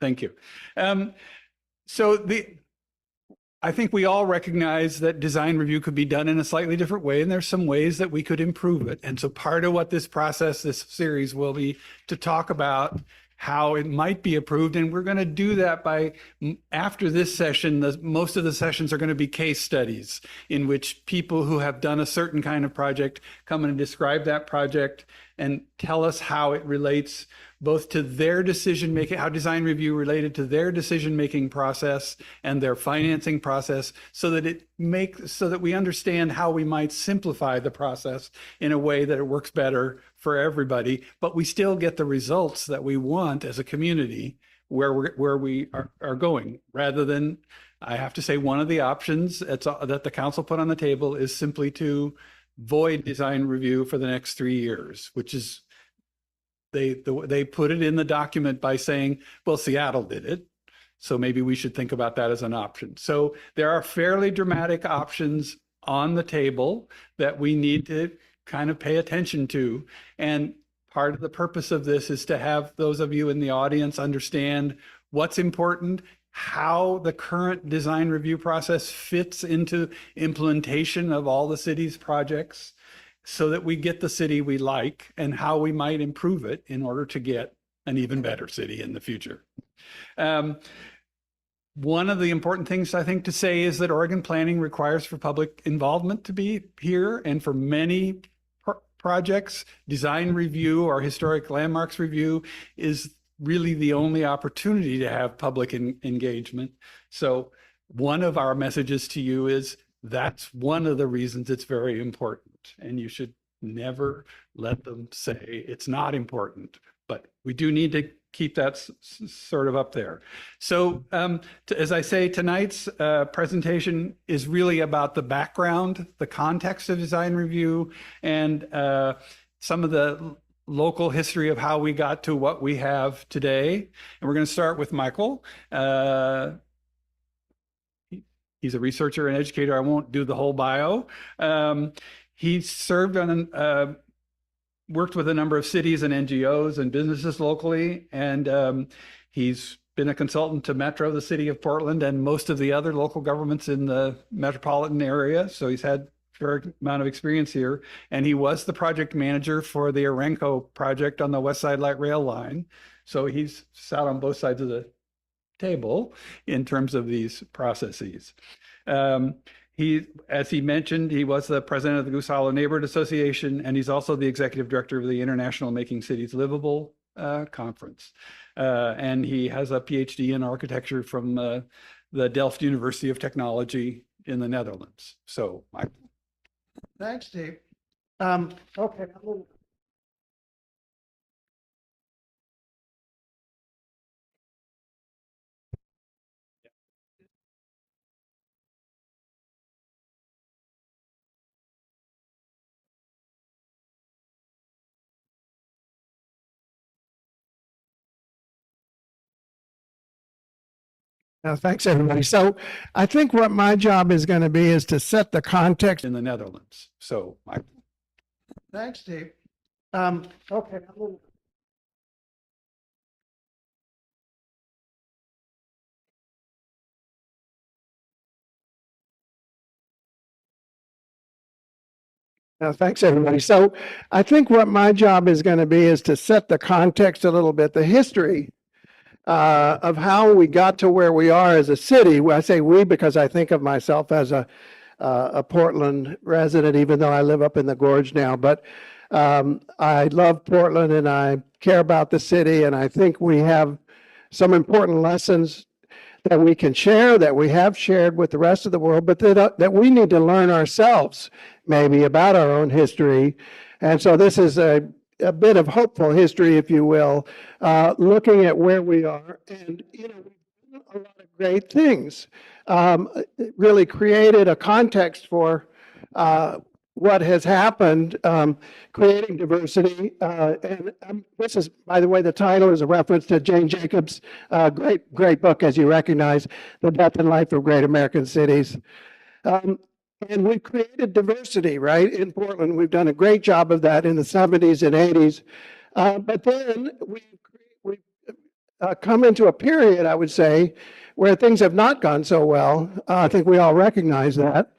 Thank you. So I think we all recognize that design review could be done in a slightly different way, and there's some ways that we could improve it. And so part of what this process, this series will be to talk about how it might be approved. And we're going to do that by, after this session, most of the sessions are going to be case studies in which people who have done a certain kind of project come in and describe that project and tell us how it relates both to their decision making, how design review related to their decision making process and their financing process, so that we understand how we might simplify the process in a way that it works better for everybody, but we still get the results that we want as a community where we are going, rather than, I have to say, one of the options that the council put on the table is simply to void design review for the next 3 years, which is, they put it in the document by saying, well, Seattle did it, so maybe we should think about that as an option. So there are fairly dramatic options on the table that we need to kind of pay attention to. And part of the purpose of this is to have those of you in the audience understand what's important, how the current design review process fits into implementation of all the city's projects, so that we get the city we like, and how we might improve it in order to get an even better city in the future. One of the important things I think to say is that Oregon planning requires for public involvement to be here, and for many projects, design review or historic landmarks review is really the only opportunity to have public engagement. So one of our messages to you is that's one of the reasons it's very important, and you should never let them say it's not important, but we do need to keep that sort of up there. So as I say, tonight's presentation is really about the background, the context of design review, and some of the local history of how we got to what we have today. And we're going to start with Michael. He's a researcher and educator. I won't do the whole bio. He served on worked with a number of cities and NGOs and businesses locally, and he's been a consultant to Metro, the city of Portland, and most of the other local governments in the metropolitan area. So he's had a fair amount of experience here, and he was the project manager for the Arenco project on the West Side Light Rail line. So he's sat on both sides of the table in terms of these processes. As he mentioned, he was the president of the Goose Hollow Neighborhood Association, and he's also the executive director of the International Making Cities Livable Conference. And he has a PhD in architecture from the Delft University of Technology in the Netherlands. So, Michael. Thanks, Steve. Okay. Thanks, everybody. So I think what my job is going to be is to set the context In the Netherlands. So, Michael. Thanks, Steve. Okay. Thanks, everybody. So I think what my job is going to be is to set the context a little bit, the history of how we got to where we are as a city. I say we because I think of myself as a Portland resident, even though I live up in the Gorge now. But I love Portland and I care about the city, and I think we have some important lessons that we can share, that we have shared with the rest of the world, but that we need to learn ourselves, maybe, about our own history. And so this is a bit of hopeful history, if you will, looking at where we are. And, we've done a lot of great things. It really created a context for what has happened, creating diversity. And this is, by the way, the title is a reference to Jane Jacobs' great book, as you recognize, The Death and Life of Great American Cities. And we've created diversity, right, in Portland. We've done a great job of that in the 70s and 80s. But then we've come into a period, I would say, where things have not gone so well. I think we all recognize that.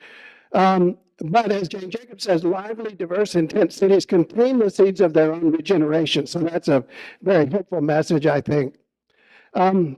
But as Jane Jacobs says, lively, diverse, intense cities contain the seeds of their own regeneration. So that's a very hopeful message, I think. And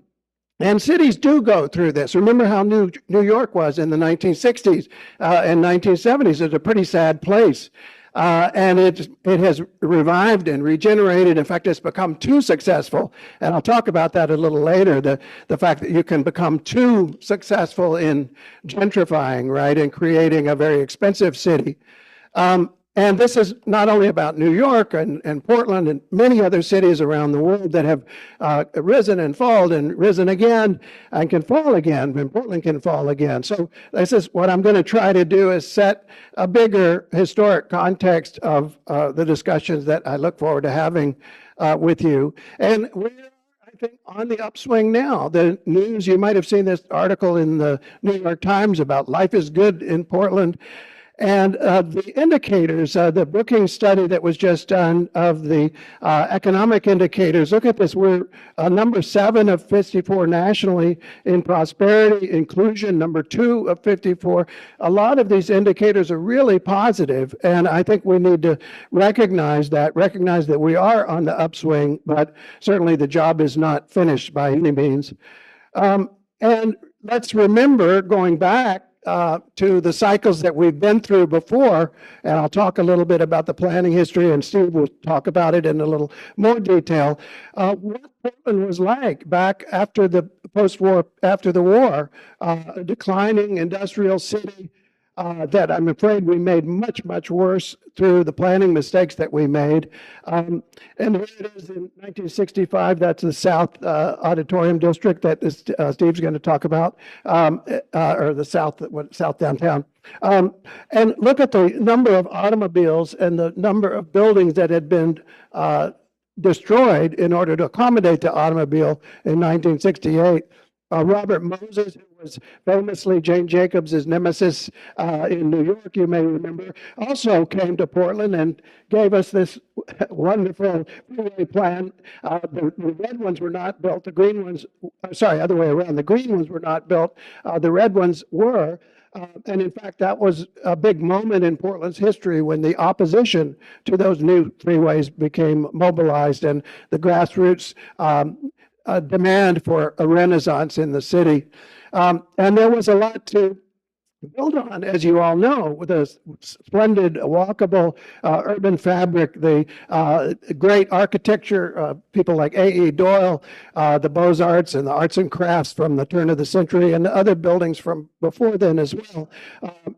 cities do go through this. Remember how New York was in the 1960s and 1970s. It's a pretty sad place. And it has revived and regenerated. In fact, it's become too successful. And I'll talk about that a little later, the fact that you can become too successful in gentrifying, right, and creating a very expensive city. And this is not only about New York and Portland and many other cities around the world that have risen and fallen and risen again and can fall again, and Portland can fall again. So this is what I'm going to try to do, is set a bigger historic context of the discussions that I look forward to having with you. And we're, I think, on the upswing now. The news, you might have seen this article in the New York Times about life is good in Portland. And the indicators, the booking study that was just done of the economic indicators, look at this, we're number 7 of 54 nationally in prosperity, inclusion, number 2 of 54. A lot of these indicators are really positive, and I think we need to recognize that we are on the upswing, but certainly the job is not finished by any means. And let's remember, going back, to the cycles that we've been through before, and I'll talk a little bit about the planning history, and Steve will talk about it in a little more detail. What Portland was like back after the post-war, after the war, a declining industrial city that I'm afraid we made much, much worse through the planning mistakes that we made. And here it is in 1965, that's the South Auditorium District that is, Steve's going to talk about, or the South Downtown. And look at the number of automobiles and the number of buildings that had been destroyed in order to accommodate the automobile in 1968. Robert Moses, who was famously Jane Jacobs' nemesis in New York, you may remember, also came to Portland and gave us this wonderful freeway plan. The red ones were not built. The green ones, sorry, other way around. The green ones were not built. The red ones were. And in fact, that was a big moment in Portland's history when the opposition to those new freeways became mobilized, and the grassroots demand for a renaissance in the city. And there was a lot to build on, as you all know, with a splendid, walkable urban fabric, the great architecture, people like A.E. Doyle, the Beaux-Arts and the arts and crafts from the turn of the century, and other buildings from before then as well,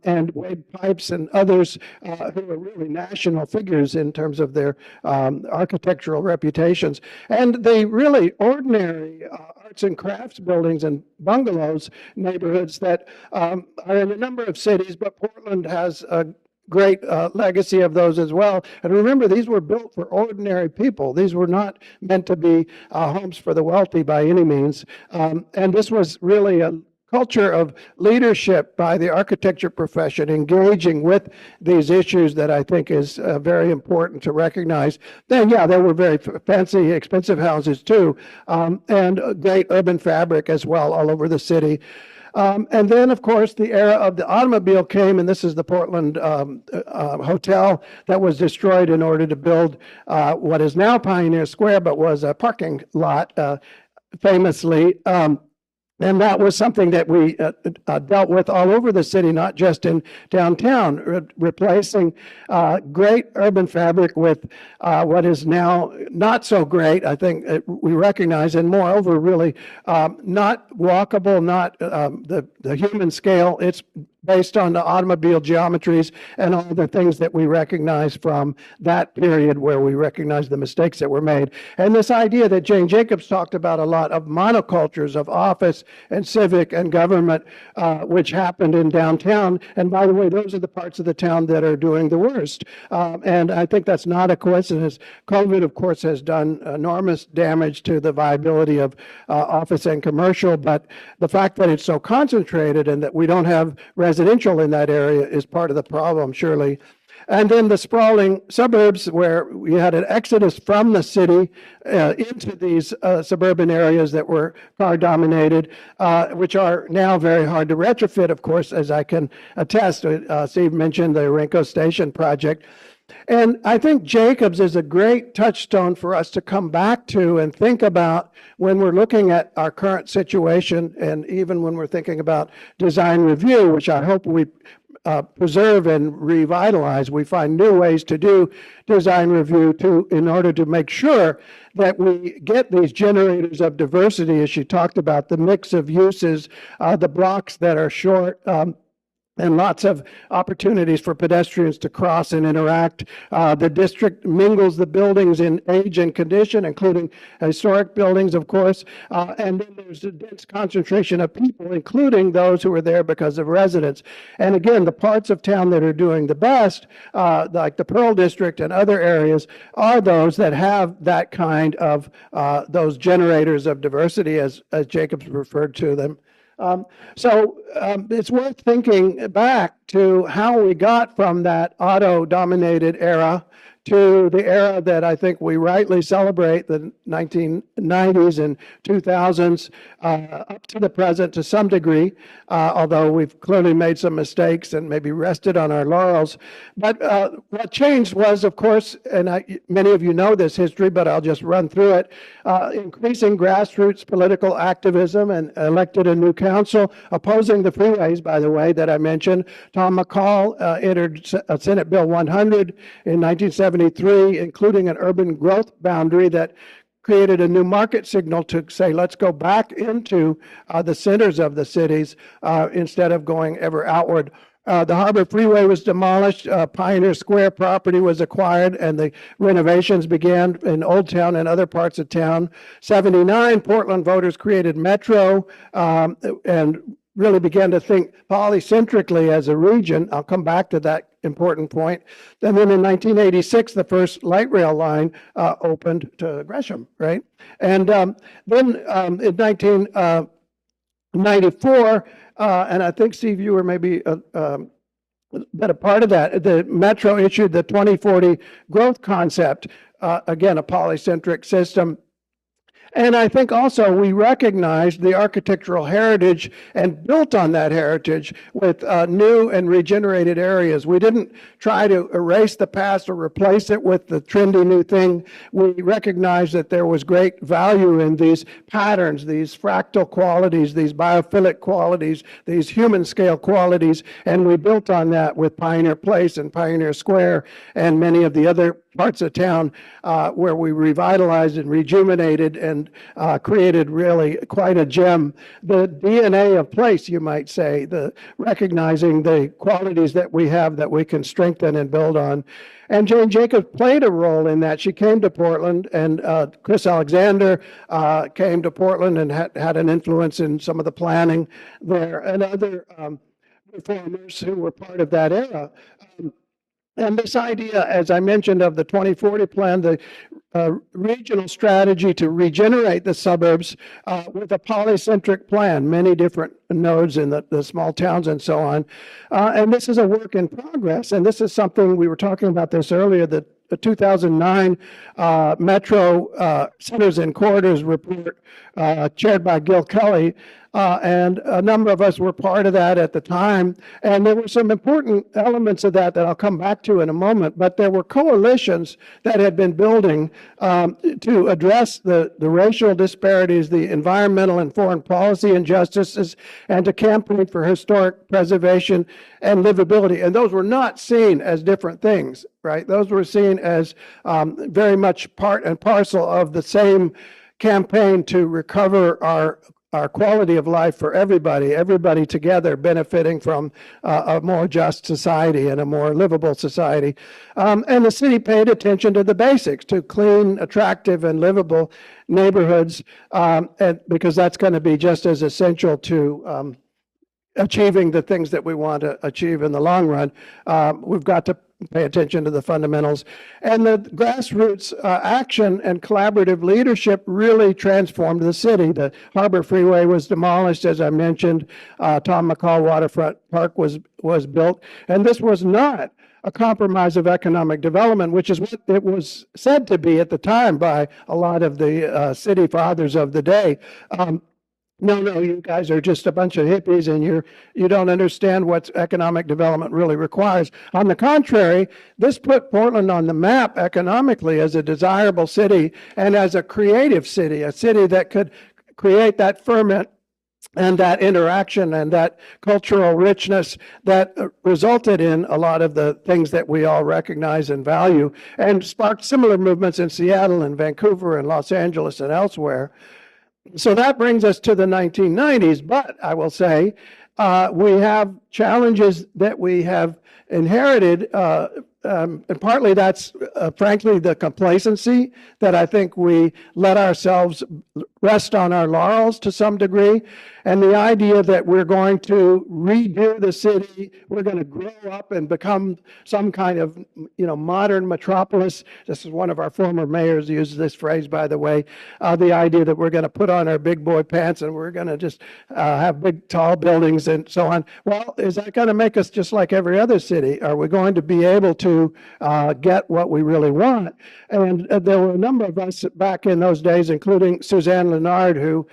and Wade Pipes and others who are really national figures in terms of their architectural reputations. And the really ordinary arts and crafts buildings and bungalows neighborhoods that are in a number of cities, but Portland has a great legacy of those as well. And remember, these were built for ordinary people. These were not meant to be homes for the wealthy by any means. And this was really a culture of leadership by the architecture profession, engaging with these issues that I think is very important to recognize. Then, yeah, there were very fancy, expensive houses too, and great urban fabric as well all over the city. And then, of course, the era of the automobile came, and this is the Portland Hotel that was destroyed in order to build what is now Pioneer Square, but was a parking lot, famously. And that was something that we dealt with all over the city, not just in downtown, replacing great urban fabric with what is now not so great, I think we recognize, and moreover, really not walkable, not the human scale. It's based on the automobile geometries and all the things that we recognize from that period where we recognize the mistakes that were made. And this idea that Jane Jacobs talked about a lot of monocultures of office and civic and government, which happened in downtown. And by the way, those are the parts of the town that are doing the worst. And I think that's not a coincidence. COVID, of course, has done enormous damage to the viability of office and commercial, but the fact that it's so concentrated and that we don't have residential in that area is part of the problem, surely. And then the sprawling suburbs where we had an exodus from the city into these suburban areas that were car dominated, which are now very hard to retrofit, of course, as I can attest. Steve mentioned the Renko Station project. And I think Jacobs is a great touchstone for us to come back to and think about when we're looking at our current situation, and even when we're thinking about design review, which I hope we preserve and revitalize. We find new ways to do design review in order to make sure that we get these generators of diversity, as she talked about, the mix of uses, the blocks that are short, and lots of opportunities for pedestrians to cross and interact. The district mingles the buildings in age and condition, including historic buildings, of course. And then there's a dense concentration of people, including those who are there because of residents. And again, the parts of town that are doing the best, like the Pearl District and other areas, are those that have that kind of those generators of diversity, as Jacobs referred to them. It's worth thinking back to how we got from that auto-dominated era to the era that I think we rightly celebrate, the 1990s and 2000s, up to the present to some degree, although we've clearly made some mistakes and maybe rested on our laurels. But what changed was, of course, and many of you know this history, but I'll just run through it, increasing grassroots political activism, and elected a new council opposing the freeways, by the way, that I mentioned. Tom McCall entered Senate Bill 100 in 1973, including an urban growth boundary that created a new market signal to say, let's go back into the centers of the cities instead of going ever outward. The Harbor Freeway was demolished, Pioneer Square property was acquired, and the renovations began in Old Town and other parts of town. 79, Portland voters created Metro and really began to think polycentrically as a region. I'll come back to that important point. And then in 1986, the first light rail line opened to Gresham, right? And then in 1994, and I think, Steve, you were maybe but a part of that, the Metro issued the 2040 growth concept, again, a polycentric system. And I think also we recognized the architectural heritage and built on that heritage with new and regenerated areas. We didn't try to erase the past or replace it with the trendy new thing. We recognized that there was great value in these patterns, these fractal qualities, these biophilic qualities, these human scale qualities, and we built on that with Pioneer Place and Pioneer Square and many of the other parts of town where we revitalized and rejuvenated and created really quite a gem. The DNA of place, you might say, the recognizing the qualities that we have that we can strengthen and build on. And Jane Jacobs played a role in that. She came to Portland, and Chris Alexander came to Portland and had an influence in some of the planning there, and other reformers who were part of that era. And this idea, as I mentioned, of the 2040 plan, the regional strategy to regenerate the suburbs with a polycentric plan, many different nodes in the small towns and so on. And this is a work in progress. And this is something, we were talking about this earlier, the 2009 Metro Centers and Corridors report chaired by Gil Kelly. And a number of us were part of that at the time. And there were some important elements of that I'll come back to in a moment. But there were coalitions that had been building to address the racial disparities, the environmental and foreign policy injustices, and to campaign for historic preservation and livability. And those were not seen as different things, right? Those were seen as very much part and parcel of the same campaign to recover our quality of life for everybody together benefiting from a more just society and a more livable society. And the city paid attention to the basics, to clean, attractive, and livable neighborhoods, and because that's going to be just as essential to achieving the things that we want to achieve in the long run. We've got to pay attention to the fundamentals. And the grassroots action and collaborative leadership really transformed the city. The Harbor Freeway was demolished, as I mentioned. Tom McCall Waterfront Park was built. And this was not a compromise of economic development, which is what it was said to be at the time by a lot of the city fathers of the day. No, you guys are just a bunch of hippies and you don't understand what economic development really requires. On the contrary, this put Portland on the map economically as a desirable city and as a creative city, a city that could create that ferment and that interaction and that cultural richness that resulted in a lot of the things that we all recognize and value, and sparked similar movements in Seattle and Vancouver and Los Angeles and elsewhere. So that brings us to the 1990s, but I will say we have challenges that we have inherited, and partly that's frankly the complacency that I think we let ourselves rest on our laurels to some degree, and the idea that we're going to redo the city, we're going to grow up and become some kind of, modern metropolis. This is one of our former mayors uses this phrase, by the way, the idea that we're going to put on our big boy pants and we're going to just have big tall buildings and so on. Well, is that going to make us just like every other city? Are we going to be able to get what we really want? And there were a number of us back in those days, including Suzanne Leonard, who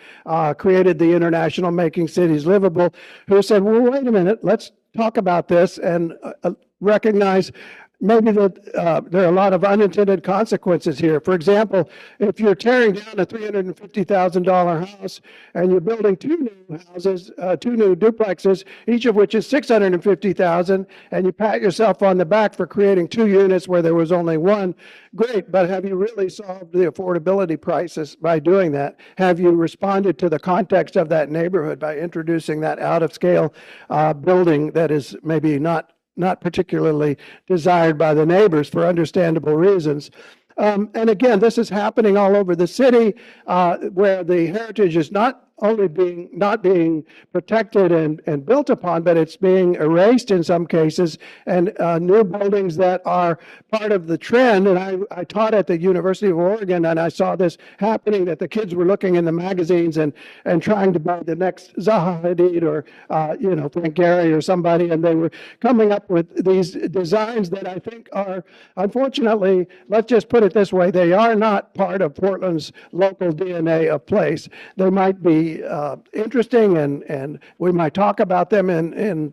created the International Making Cities Livable, who said, well, wait a minute, let's talk about this and recognize maybe that there are a lot of unintended consequences here. For example, if you're tearing down a $350,000 house and you're building two new houses, two new duplexes, each of which is $650,000, and you pat yourself on the back for creating two units where there was only one, great, but have you really solved the affordability crisis by doing that? Have you responded to the context of that neighborhood by introducing that out-of-scale building that is maybe not particularly desired by the neighbors for understandable reasons? And again, this is happening all over the city, where the heritage is not only not being protected and built upon, but it's being erased in some cases, and new buildings that are part of the trend. And I taught at the University of Oregon, and I saw this happening, that the kids were looking in the magazines and trying to buy the next Zaha Hadid or Frank Gehry or somebody, and they were coming up with these designs that I think are, unfortunately, let's just put it this way, they are not part of Portland's local DNA of place. They might be interesting, and we might talk about them in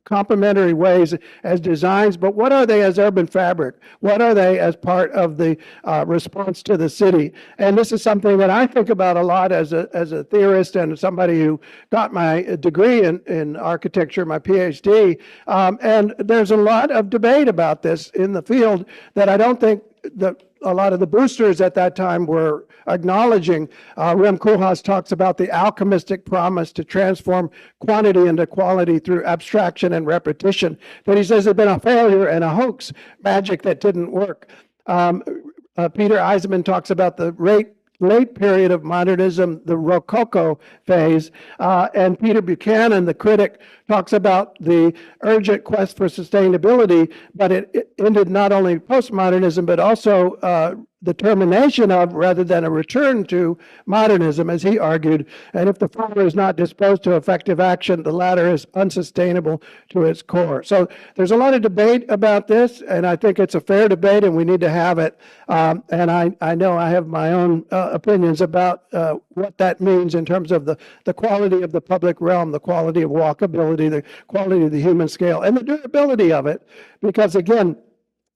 complementary ways as designs, but what are they as urban fabric? What are they as part of the response to the city? And this is something that I think about a lot as a theorist and somebody who got my degree in architecture, my PhD. And there's a lot of debate about this in the field that I don't think that a lot of the boosters at that time were acknowledging. Rem Koolhaas talks about the alchemistic promise to transform quantity into quality through abstraction and repetition, that he says had been a failure and a hoax, magic that didn't work. Peter Eisenman talks about the late period of modernism, the Rococo phase, and Peter Buchanan, the critic, talks about the urgent quest for sustainability, but it ended not only postmodernism, but also the termination of, rather than a return to, modernism, as he argued. And if the former is not disposed to effective action, the latter is unsustainable to its core. So there's a lot of debate about this, and I think it's a fair debate, and we need to have it. And I know I have my own opinions about what that means in terms of the quality of the public realm, the quality of walkability, the quality of the human scale, and the durability of it. Because again,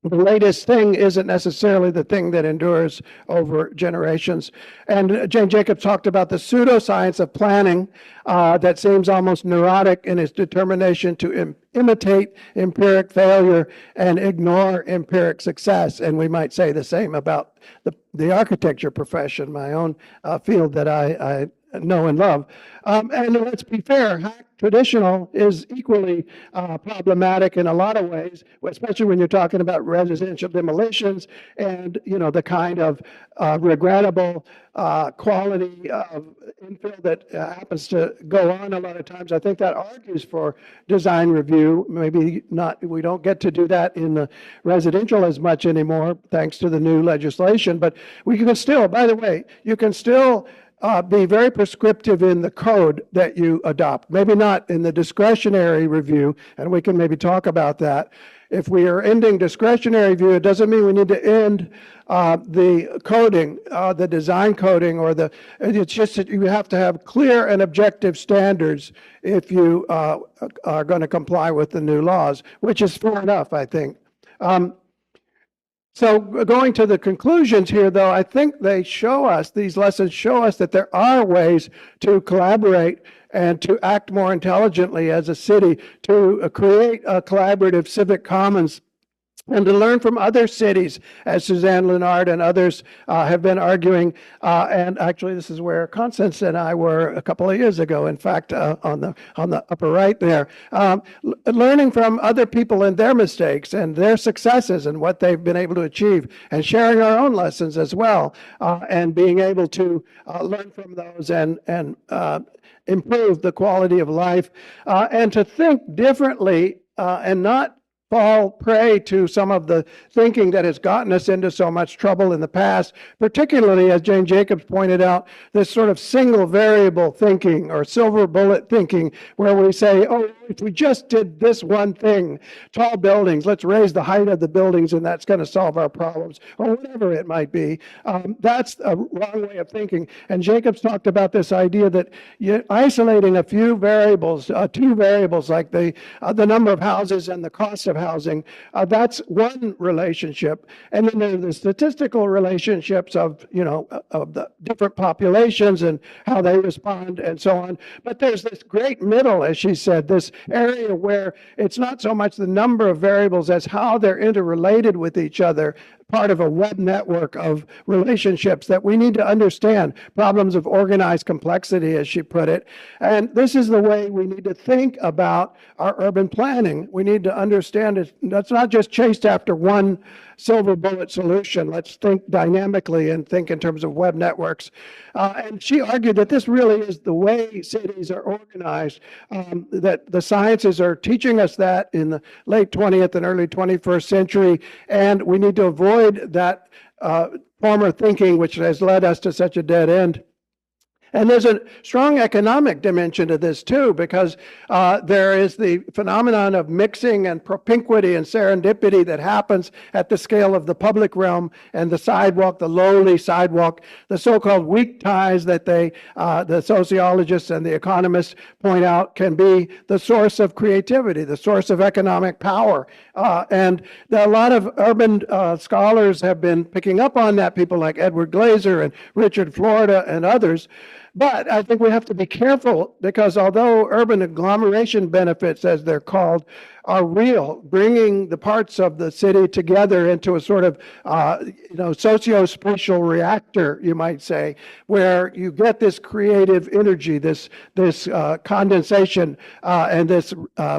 the latest thing isn't necessarily the thing that endures over generations. And Jane Jacobs talked about the pseudoscience of planning that seems almost neurotic in its determination to imitate empiric failure and ignore empiric success. And we might say the same about the architecture profession, my own field that I know and love. And let's be fair, hack traditional is equally problematic in a lot of ways, especially when you're talking about residential demolitions and the kind of regrettable quality of infill that happens to go on a lot of times. I think that argues for design review. Maybe not, we don't get to do that in the residential as much anymore, thanks to the new legislation, but we can still, by the way, you can still be very prescriptive in the code that you adopt. Maybe not in the discretionary review, and we can maybe talk about that. If we are ending discretionary review, it doesn't mean we need to end the coding, the design coding, it's just that you have to have clear and objective standards if you are going to comply with the new laws, which is fair enough, I think. So going to the conclusions here, though, I think these lessons show us that there are ways to collaborate and to act more intelligently as a city, to create a collaborative civic commons, and to learn from other cities, as Suzanne Lennard and others have been arguing. And actually, this is where Constance and I were a couple of years ago, in fact, on the upper right there. Learning from other people and their mistakes and their successes and what they've been able to achieve, and sharing our own lessons as well, and being able to learn from those and improve the quality of life, and to think differently and not fall prey to some of the thinking that has gotten us into so much trouble in the past, particularly, as Jane Jacobs pointed out, this sort of single variable thinking or silver bullet thinking, where we say, oh, if we just did this one thing, tall buildings, let's raise the height of the buildings and that's going to solve our problems, or whatever it might be. That's a wrong way of thinking. And Jacobs talked about this idea that isolating a few variables, two variables like the number of houses and the cost of housing, that's one relationship. And then there are the statistical relationships of the different populations and how they respond and so on. But there's this great middle, as she said, this area where it's not so much the number of variables as how they're interrelated with each other, part of a web network of relationships that we need to understand, problems of organized complexity, as she put it. And this is the way we need to think about our urban planning. We need to understand it. Let's not just chase after one silver bullet solution. Let's think dynamically and think in terms of web networks. And she argued that this really is the way cities are organized, that the sciences are teaching us that in the late 20th and early 21st century, and we need to avoid that former thinking which has led us to such a dead end. And there's a strong economic dimension to this too, because there is the phenomenon of mixing and propinquity and serendipity that happens at the scale of the public realm and the sidewalk, the lowly sidewalk, the so-called weak ties that the sociologists and the economists point out can be the source of creativity, the source of economic power. And a lot of urban scholars have been picking up on that, people like Edward Glaser and Richard Florida and others. But I think we have to be careful, because although urban agglomeration benefits, as they're called, are real, bringing the parts of the city together into a sort of socio-spatial reactor, you might say, where you get this creative energy, this condensation and this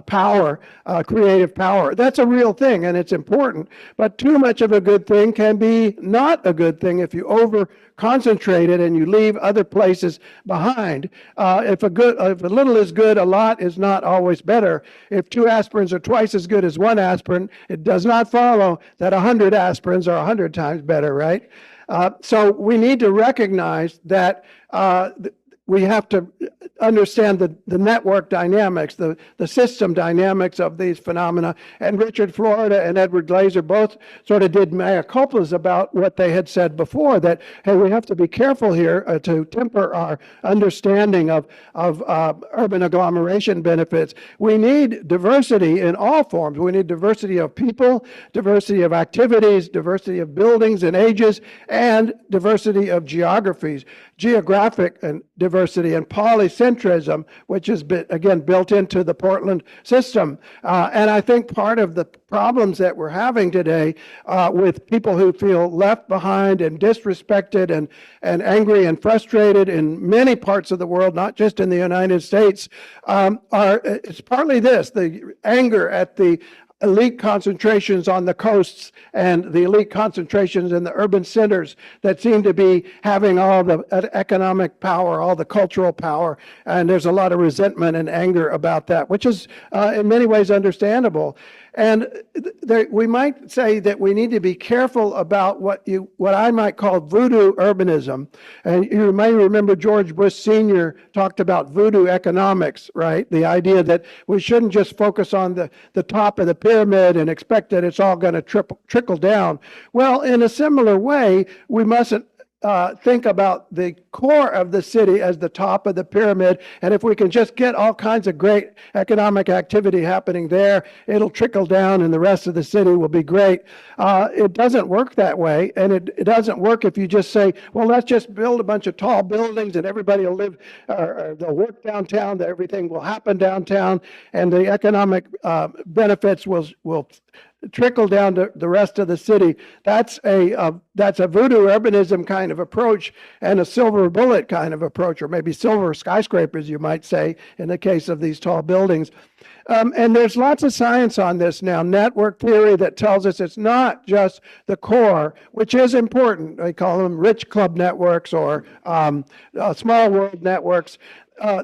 power, creative power. That's a real thing, and it's important. But too much of a good thing can be not a good thing if you over-concentrate it and you leave other places behind. If a little is good, a lot is not always better. If 2 aspirins are twice as good as 1 aspirin, it does not follow that 100 aspirins are 100 times better, right? So we need to recognize that we have to understand the network dynamics, the system dynamics of these phenomena. And Richard Florida and Edward Glaser both sort of did mea culpas about what they had said before, that, hey, we have to be careful here to temper our understanding of urban agglomeration benefits. We need diversity in all forms. We need diversity of people, diversity of activities, diversity of buildings and ages, and diversity of geographies, geographic and diversity, and polycentrism, which is, again, built into the Portland system. And I think part of the problems that we're having today with people who feel left behind and disrespected and angry and frustrated in many parts of the world, not just in the United States, it's partly this, the anger at the elite concentrations on the coasts and the elite concentrations in the urban centers that seem to be having all the economic power, all the cultural power. And there's a lot of resentment and anger about that, which is in many ways understandable. And we might say that we need to be careful about what I might call voodoo urbanism. And you may remember George Bush Sr. talked about voodoo economics, right? The idea that we shouldn't just focus on the top of the pyramid and expect that it's all going to trickle down. Well, in a similar way, we mustn't think about the core of the city as the top of the pyramid. And if we can just get all kinds of great economic activity happening there, it'll trickle down and the rest of the city will be great. It doesn't work that way. And it doesn't work if you just say, well, let's just build a bunch of tall buildings and everybody will live, or they'll work downtown, that everything will happen downtown, and the economic benefits will trickle down to the rest of the city. That's a voodoo urbanism kind of approach and a silver bullet kind of approach, or maybe silver skyscrapers, you might say, in the case of these tall buildings. And there's lots of science on this now, network theory that tells us it's not just the core, which is important. They call them rich club networks or small world networks.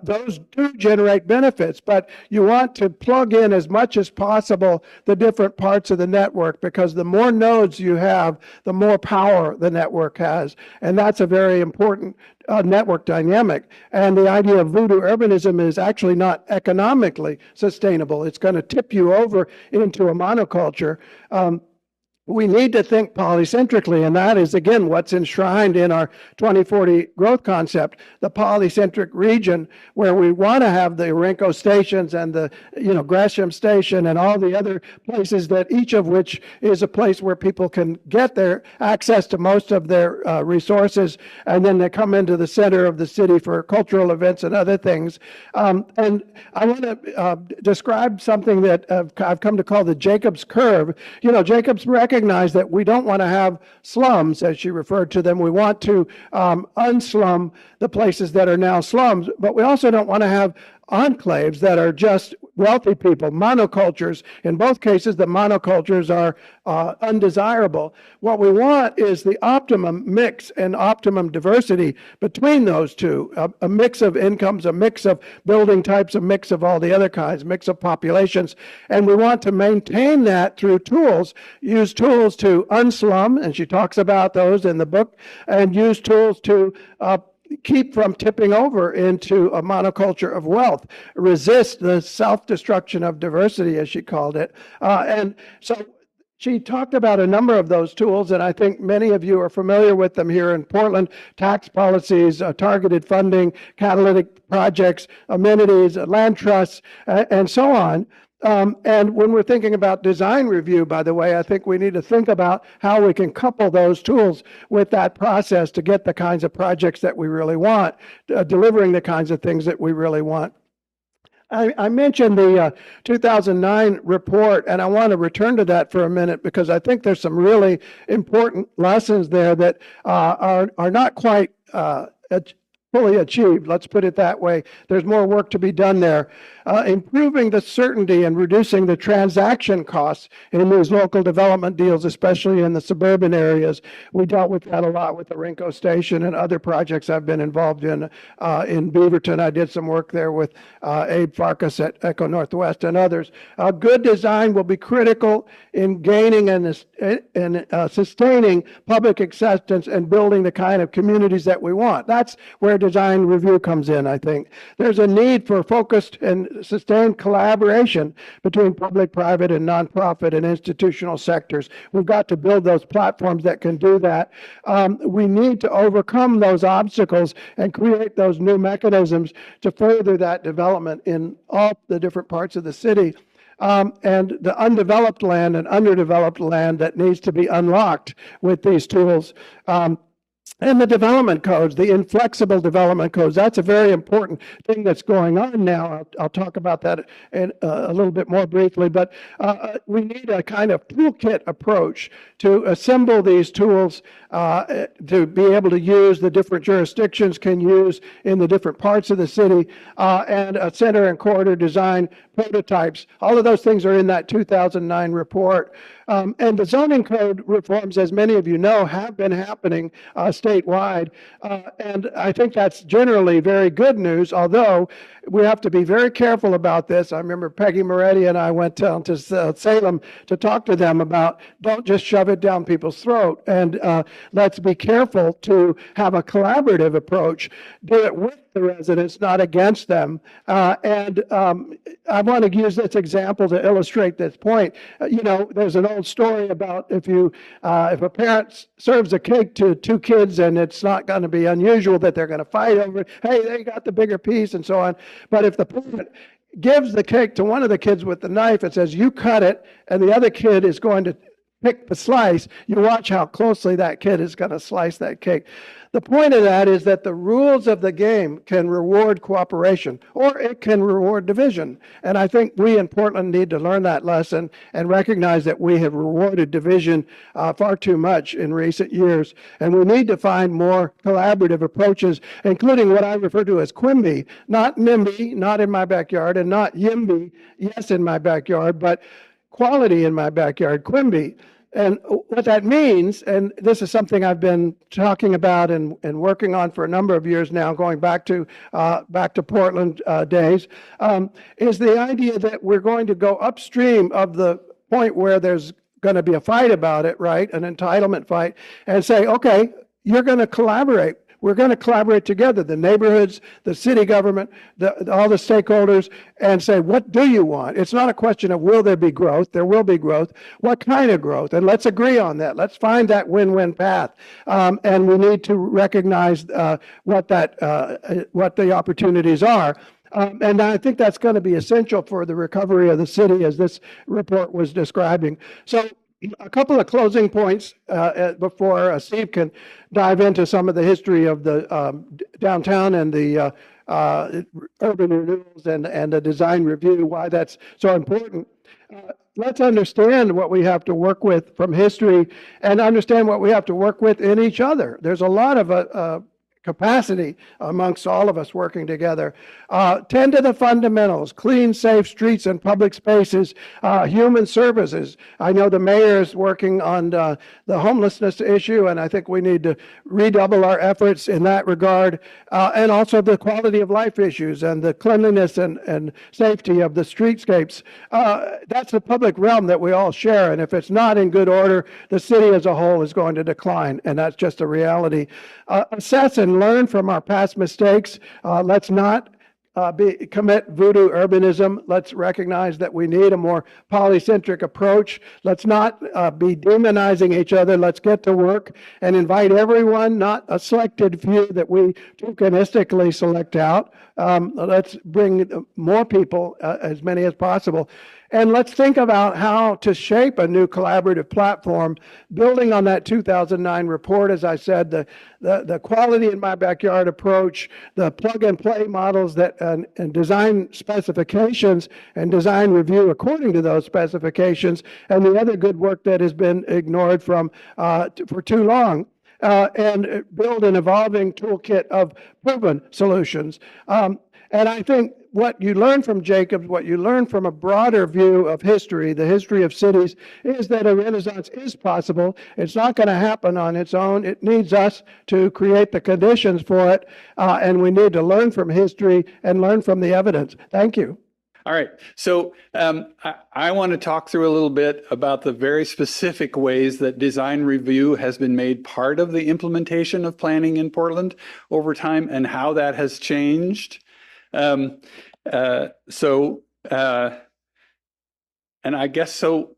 Those do generate benefits, but you want to plug in as much as possible the different parts of the network, because the more nodes you have, the more power the network has. And that's a very important network dynamic. And the idea of voodoo urbanism is actually not economically sustainable. It's going to tip you over into a monoculture. We need to think polycentrically, and that is, again, what's enshrined in our 2040 growth concept, the polycentric region, where we want to have the Orenco stations and the Gresham station and all the other places, that each of which is a place where people can get their access to most of their resources, and then they come into the center of the city for cultural events and other things. And I want to describe something that I've come to call the Jacobs curve. Jacobs recognized that we don't want to have slums, as she referred to them. We want to unslum the places that are now slums, but we also don't want to have enclaves that are just wealthy people, monocultures. In both cases, the monocultures are undesirable. What we want is the optimum mix and optimum diversity between those two, a mix of incomes, a mix of building types, a mix of all the other kinds, mix of populations. And we want to maintain that through tools, use tools to unslum, and she talks about those in the book, and use tools to keep from tipping over into a monoculture of wealth, resist the self-destruction of diversity, as she called it. And so she talked about a number of those tools, and I think many of you are familiar with them here in Portland: tax policies, targeted funding, catalytic projects, amenities, land trusts, and so on. And when we're thinking about design review, by the way, I think we need to think about how we can couple those tools with that process to get the kinds of projects that we really want, delivering the kinds of things that we really want. I mentioned the 2009 report, and I want to return to that for a minute, because I think there's some really important lessons there that are not quite fully achieved. Let's put it that way. There's more work to be done there. Improving the certainty and reducing the transaction costs in these local development deals, especially in the suburban areas. We dealt with that a lot with the Orenco Station and other projects I've been involved in Beaverton. I did some work there with Abe Farkas at Echo Northwest and others. Good design will be critical in gaining and sustaining public acceptance and building the kind of communities that we want. That's where design review comes in, I think. There's a need for focused and sustained collaboration between public, private, and nonprofit and institutional sectors. We've got to build those platforms that can do that. We need to overcome those obstacles and create those new mechanisms to further that development in all the different parts of the city. And the undeveloped land and underdeveloped land that needs to be unlocked with these tools. And the development codes, the inflexible development codes, that's a very important thing that's going on now. I'll talk about that in a little bit more briefly, but we need a kind of toolkit approach to assemble these tools to be able to use, the different jurisdictions can use in the different parts of the city, and a center and corridor design prototypes. All of those things are in that 2009 report. And the zoning code reforms, as many of you know, have been happening statewide. And I think that's generally very good news, although we have to be very careful about this. I remember Peggy Moretti and I went down to Salem to talk to them about don't just shove it down people's throat. And let's be careful to have a collaborative approach. Do it with the residents, not against them. I want to use this example to illustrate this point. There's an old story about if a parent serves a cake to two kids and it's not going to be unusual that they're going to fight over it. Hey, they got the bigger piece and so on. But if the parent gives the cake to one of the kids with the knife and says, you cut it, and the other kid is going to pick the slice, you watch how closely that kid is going to slice that cake. The point of that is that the rules of the game can reward cooperation or it can reward division. And I think we in Portland need to learn that lesson and recognize that we have rewarded division far too much in recent years. And we need to find more collaborative approaches, including what I refer to as QIMBY, not NIMBY, not in my backyard, and not YIMBY, yes in my backyard, but quality in my backyard, QIMBY. And what that means, and this is something I've been talking about and working on for a number of years now, going back to Portland days, is the idea that we're going to go upstream of the point where there's going to be a fight about it, right, an entitlement fight, and say, okay, you're going to collaborate. We're going to collaborate together, the neighborhoods, the city government, all the stakeholders, and say, what do you want? It's not a question of will there be growth? There will be growth. What kind of growth? And let's agree on that. Let's find that win-win path. And we need to recognize what the opportunities are. And I think that's going to be essential for the recovery of the city, as this report was describing. So a couple of closing points before Steve can dive into some of the history of the downtown and the urban renewals and the design review, why that's so important. Let's understand what we have to work with from history and understand what we have to work with in each other. There's a lot of capacity amongst all of us working together. Tend to the fundamentals: clean, safe streets and public spaces, human services. I know the mayor is working on the homelessness issue, and I think we need to redouble our efforts in that regard. And also the quality of life issues and the cleanliness and safety of the streetscapes. That's the public realm that we all share, and if it's not in good order, the city as a whole is going to decline, and that's just a reality. Assess and learn from our past mistakes. Let's not commit voodoo urbanism. Let's recognize that we need a more polycentric approach. Let's not be demonizing each other. Let's get to work and invite everyone, not a selected few that we tokenistically select out. Let's bring more people, as many as possible. And let's think about how to shape a new collaborative platform, building on that 2009 report. As I said, the quality in my backyard approach, the plug and play models and design specifications and design review according to those specifications, and the other good work that has been ignored for too long. And build an evolving toolkit of proven solutions. And I think what you learn from Jacobs, what you learn from a broader view of history, the history of cities, is that a renaissance is possible. It's not going to happen on its own. It needs us to create the conditions for it. And we need to learn from history and learn from the evidence. Thank you. All right. So I want to talk through a little bit about the very specific ways that design review has been made part of the implementation of planning in Portland over time and how that has changed. And I guess so.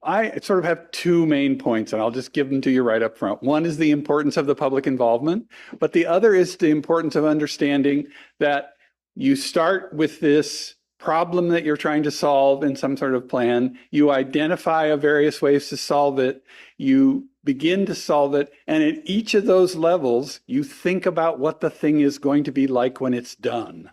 I sort of have two main points, and I'll just give them to you right up front. One is the importance of the public involvement, but the other is the importance of understanding that you start with this problem that you're trying to solve in some sort of plan. You identify various ways to solve it. You begin to solve it. And at each of those levels, you think about what the thing is going to be like when it's done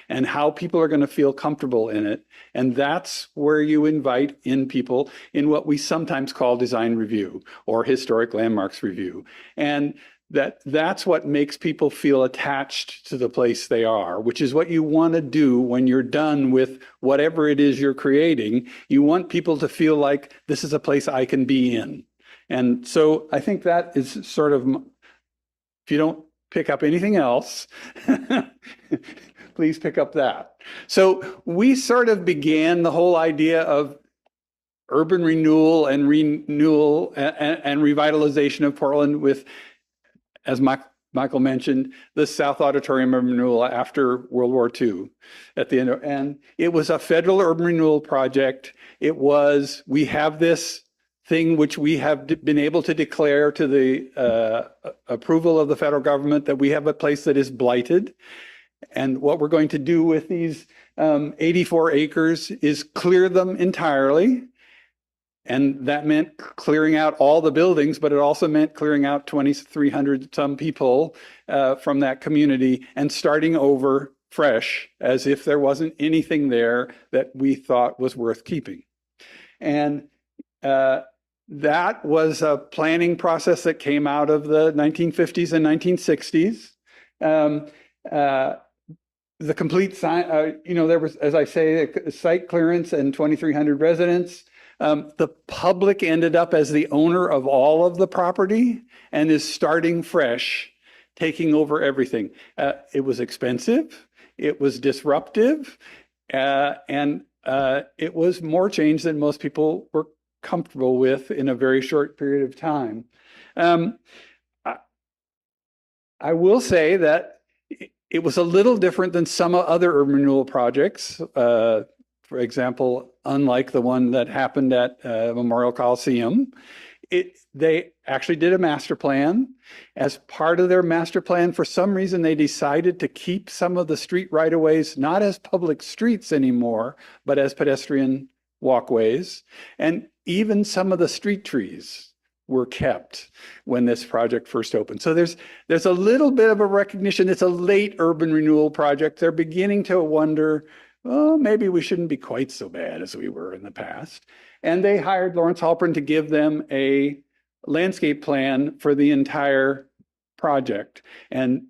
and how people are going to feel comfortable in it. And that's where you invite in people in what we sometimes call design review or historic landmarks review. And that's what makes people feel attached to the place they are, which is what you want to do when you're done with whatever it is you're creating. You want people to feel like this is a place I can be in. And so I think that is sort of, if you don't pick up anything else, please pick up that. So we sort of began the whole idea of urban renewal and revitalization of Portland with, as Michael mentioned, the South Auditorium urban renewal after World War II at the end. And it was a federal urban renewal project. We have this thing which we have been able to declare to the approval of the federal government that we have a place that is blighted. And what we're going to do with these 84 acres is clear them entirely. And that meant clearing out all the buildings, but it also meant clearing out 2,300 some people from that community and starting over fresh as if there wasn't anything there that we thought was worth keeping. And that was a planning process that came out of the 1950s and 1960s. The complete there was, as I say, a site clearance and 2,300 residents. The public ended up as the owner of all of the property and is starting fresh, taking over everything. It was expensive, it was disruptive, and it was more change than most people were comfortable with in a very short period of time. I will say that it was a little different than some other urban renewal projects. For example, unlike the one that happened at Memorial Coliseum, they actually did a master plan. As part of their master plan, for some reason, they decided to keep some of the street right-of-ways not as public streets anymore, but as pedestrian walkways. And even some of the street trees were kept when this project first opened. So there's a little bit of a recognition. It's a late urban renewal project. They're beginning to wonder, oh, maybe we shouldn't be quite so bad as we were in the past. And they hired Lawrence Halpern to give them a landscape plan for the entire project. And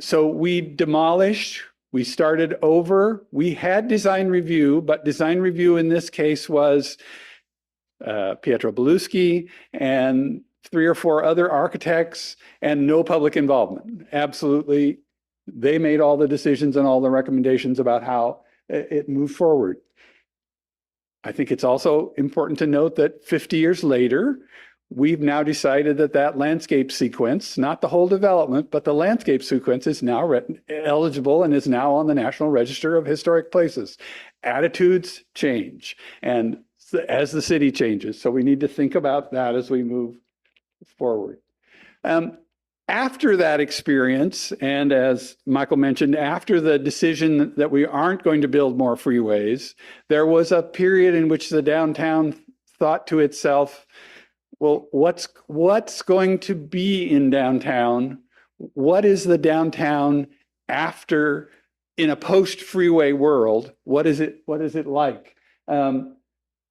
so we demolished, we started over. We had design review, but design review in this case was Pietro Beluschi and 3 or 4 other architects and no public involvement. Absolutely. They made all the decisions and all the recommendations about how it moved forward. I think it's also important to note that 50 years later, we've now decided that that landscape sequence, not the whole development, but the landscape sequence is now eligible and is now on the National Register of Historic Places. Attitudes change, and as the city changes, so we need to think about that as we move forward. After that experience, and as Michael mentioned, after the decision that we aren't going to build more freeways, there was a period in which the downtown thought to itself, well, what's going to be in downtown? What is the downtown after, in a post-freeway world? What is it like?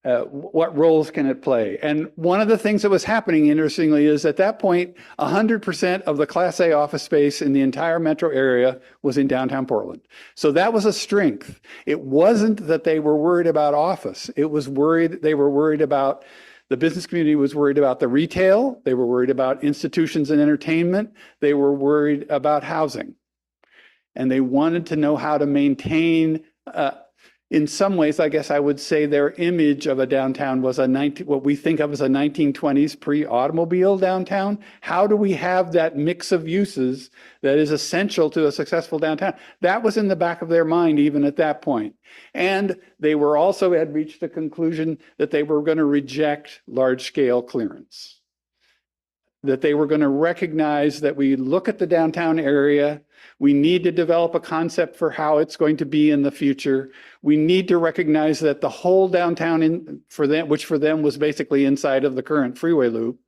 What roles can it play? And one of the things that was happening, interestingly, is at that point, 100% of the Class A office space in the entire metro area was in downtown Portland. So that was a strength. It wasn't that they were worried about office. They were worried about, the business community was worried about the retail. They were worried about institutions and entertainment. They were worried about housing. And they wanted to know how to maintain in some ways, I guess I would say their image of a downtown was what we think of as a 1920s pre-automobile downtown. How do we have that mix of uses that is essential to a successful downtown? That was in the back of their mind even at that point. And they were also had reached the conclusion that they were going to reject large-scale clearance. That they were going to recognize that we look at the downtown area, we need to develop a concept for how it's going to be in the future. We need to recognize that the whole downtown, which for them was basically inside of the current freeway loop,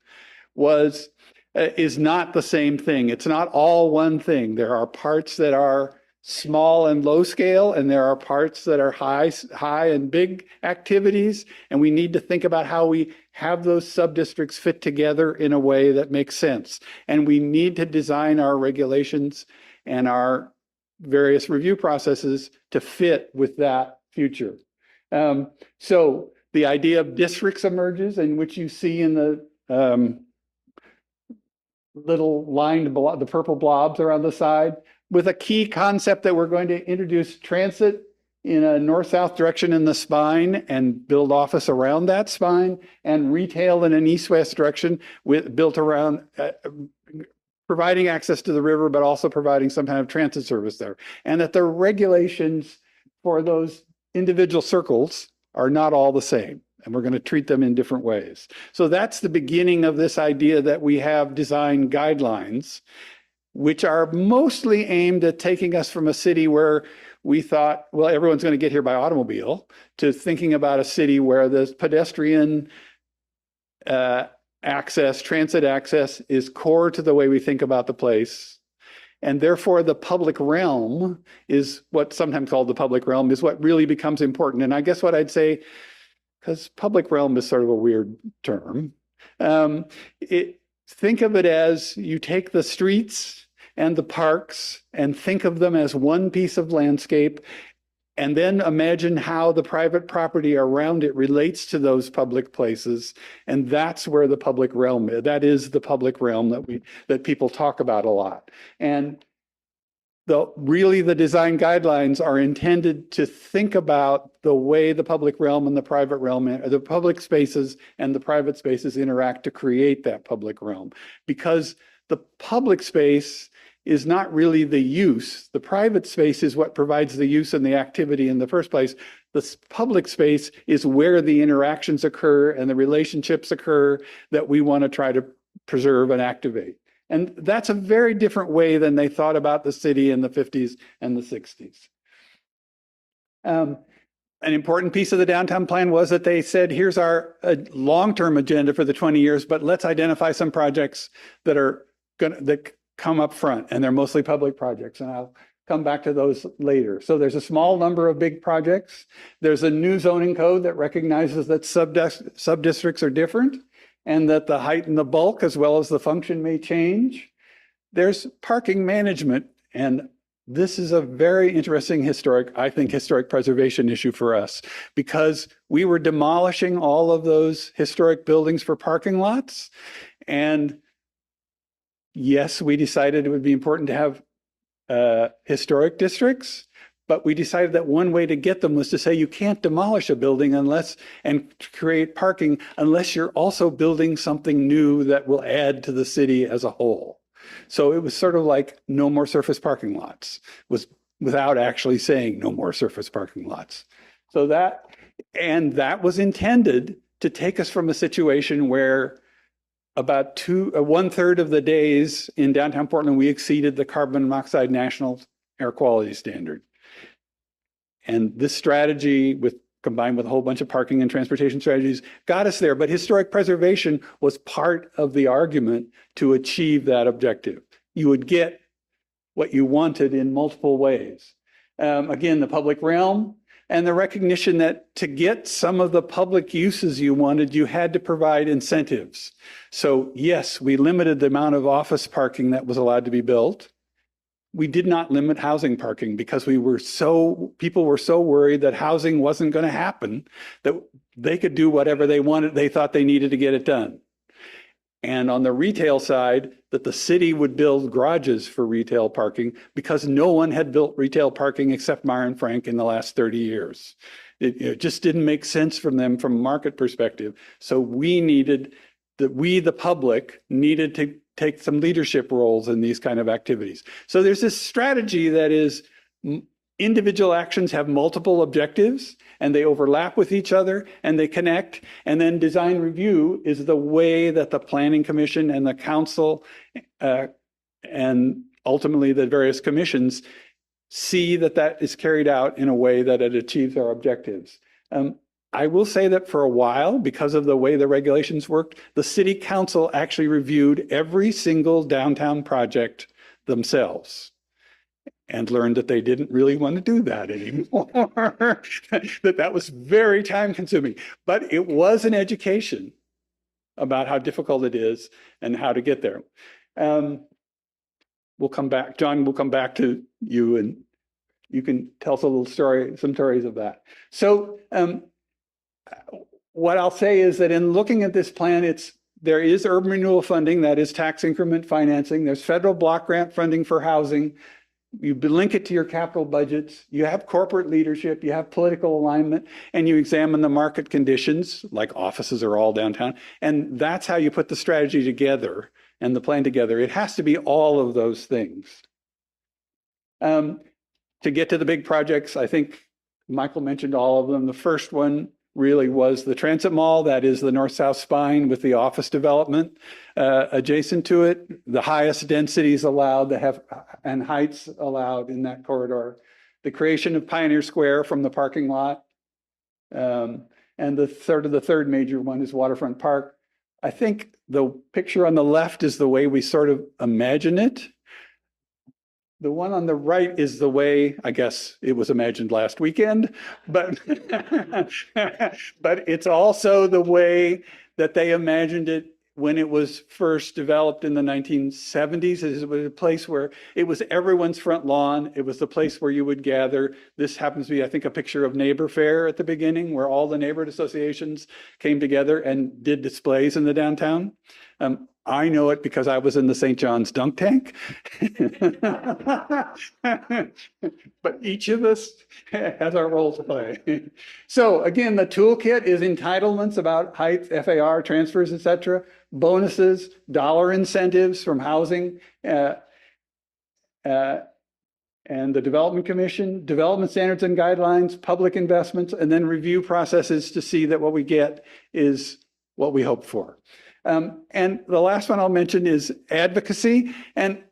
is not the same thing. It's not all one thing. There are parts that are small and low scale, and there are parts that are high and big activities. And we need to think about how we have those sub-districts fit together in a way that makes sense. And we need to design our regulations and our various review processes to fit with that future. So the idea of districts emerges, in which you see in the little lined, the purple blobs around the side, with a key concept that we're going to introduce transit in a north-south direction in the spine and build office around that spine, and retail in an east-west direction built around providing access to the river, but also providing some kind of transit service there. And that the regulations for those individual circles are not all the same, and we're going to treat them in different ways. So that's the beginning of this idea that we have design guidelines, which are mostly aimed at taking us from a city where we thought, well, everyone's going to get here by automobile, to thinking about a city where the pedestrian access, transit access, is core to the way we think about the place. And therefore, the public realm is what's sometimes called the public realm, is what really becomes important. And I guess what I'd say, because public realm is sort of a weird term, think of it as you take the streets and the parks and think of them as one piece of landscape, and then imagine how the private property around it relates to those public places. And that's where the public realm is. That is the public realm that people talk about a lot. And really the design guidelines are intended to think about the way the public realm and the private realm, the public spaces and the private spaces interact to create that public realm. Because the public space is not really the use. The private space is what provides the use and the activity in the first place. The public space is where the interactions occur and the relationships occur that we want to try to preserve and activate. And that's a very different way than they thought about the city in the 50s and the 60s. An important piece of the downtown plan was that they said, here's our long-term agenda for the 20 years, but let's identify some projects that are that come up front, and they're mostly public projects. And I'll come back to those later. So there's a small number of big projects. There's a new zoning code that recognizes that sub-districts are different, and that the height and the bulk as well as the function may change. There's parking management, and this is a very interesting historic preservation issue for us, because we were demolishing all of those historic buildings for parking lots. And yes, we decided it would be important to have historic districts, but we decided that one way to get them was to say you can't demolish a building and create parking unless you're also building something new that will add to the city as a whole. So it was sort of like no more surface parking lots, was without actually saying no more surface parking lots. So that was intended to take us from a situation where about 1/3 of the days in downtown Portland, we exceeded the carbon monoxide national air quality standard. And this strategy, combined with a whole bunch of parking and transportation strategies, got us there. But historic preservation was part of the argument to achieve that objective. You would get what you wanted in multiple ways. Again, the public realm, and the recognition that to get some of the public uses you wanted, you had to provide incentives. So yes, we limited the amount of office parking that was allowed to be built. We did not limit housing parking because people were so worried that housing wasn't going to happen, that they could do whatever they wanted, they thought they needed to get it done. And on the retail side, that the city would build garages for retail parking because no one had built retail parking except Meyer & Frank in the last 30 years. It just didn't make sense from them from a market perspective. So we, the public, needed to take some leadership roles in these kind of activities. So there's this strategy that is individual actions have multiple objectives and they overlap with each other and they connect. And then design review is the way that the Planning Commission and the council and ultimately the various commissions see that is carried out in a way that it achieves our objectives. I will say that for a while, because of the way the regulations worked, the city council actually reviewed every single downtown project themselves. and learned that they didn't really want to do that anymore. that was very time consuming, but it was an education about how difficult it is and how to get there. We'll come back, John, we'll come back to you and you can tell us a little story, some stories of that. So what I'll say is that in looking at this plan, there is urban renewal funding, that is tax increment financing. There's federal block grant funding for housing. You link it to your capital budgets. You have corporate leadership. You have political alignment, and you examine the market conditions, like offices are all downtown. And that's how you put the strategy together and the plan together. It has to be all of those things. To get to the big projects, I think Michael mentioned all of them. The first one really was the transit mall. That is the north-south spine with the office development adjacent to it. The highest densities allowed and heights allowed in that corridor. The creation of Pioneer Square from the parking lot. And the third major one is Waterfront Park. I think the picture on the left is the way we sort of imagine it. The one on the right is the way, I guess it was imagined last weekend, but, but it's also the way that they imagined it when it was first developed in the 1970s. It was a place where it was everyone's front lawn. It was the place where you would gather. This happens to be, I think, a picture of Neighbor Fair at the beginning, where all the neighborhood associations came together and did displays in the downtown. I know it because I was in the St. John's dunk tank. But each of us has our role to play. So again, the toolkit is entitlements about height, FAR, transfers, etc., bonuses, dollar incentives from housing, and the Development Commission, development standards and guidelines, public investments, and then review processes to see that what we get is what we hope for. And the last one I'll mention is advocacy. And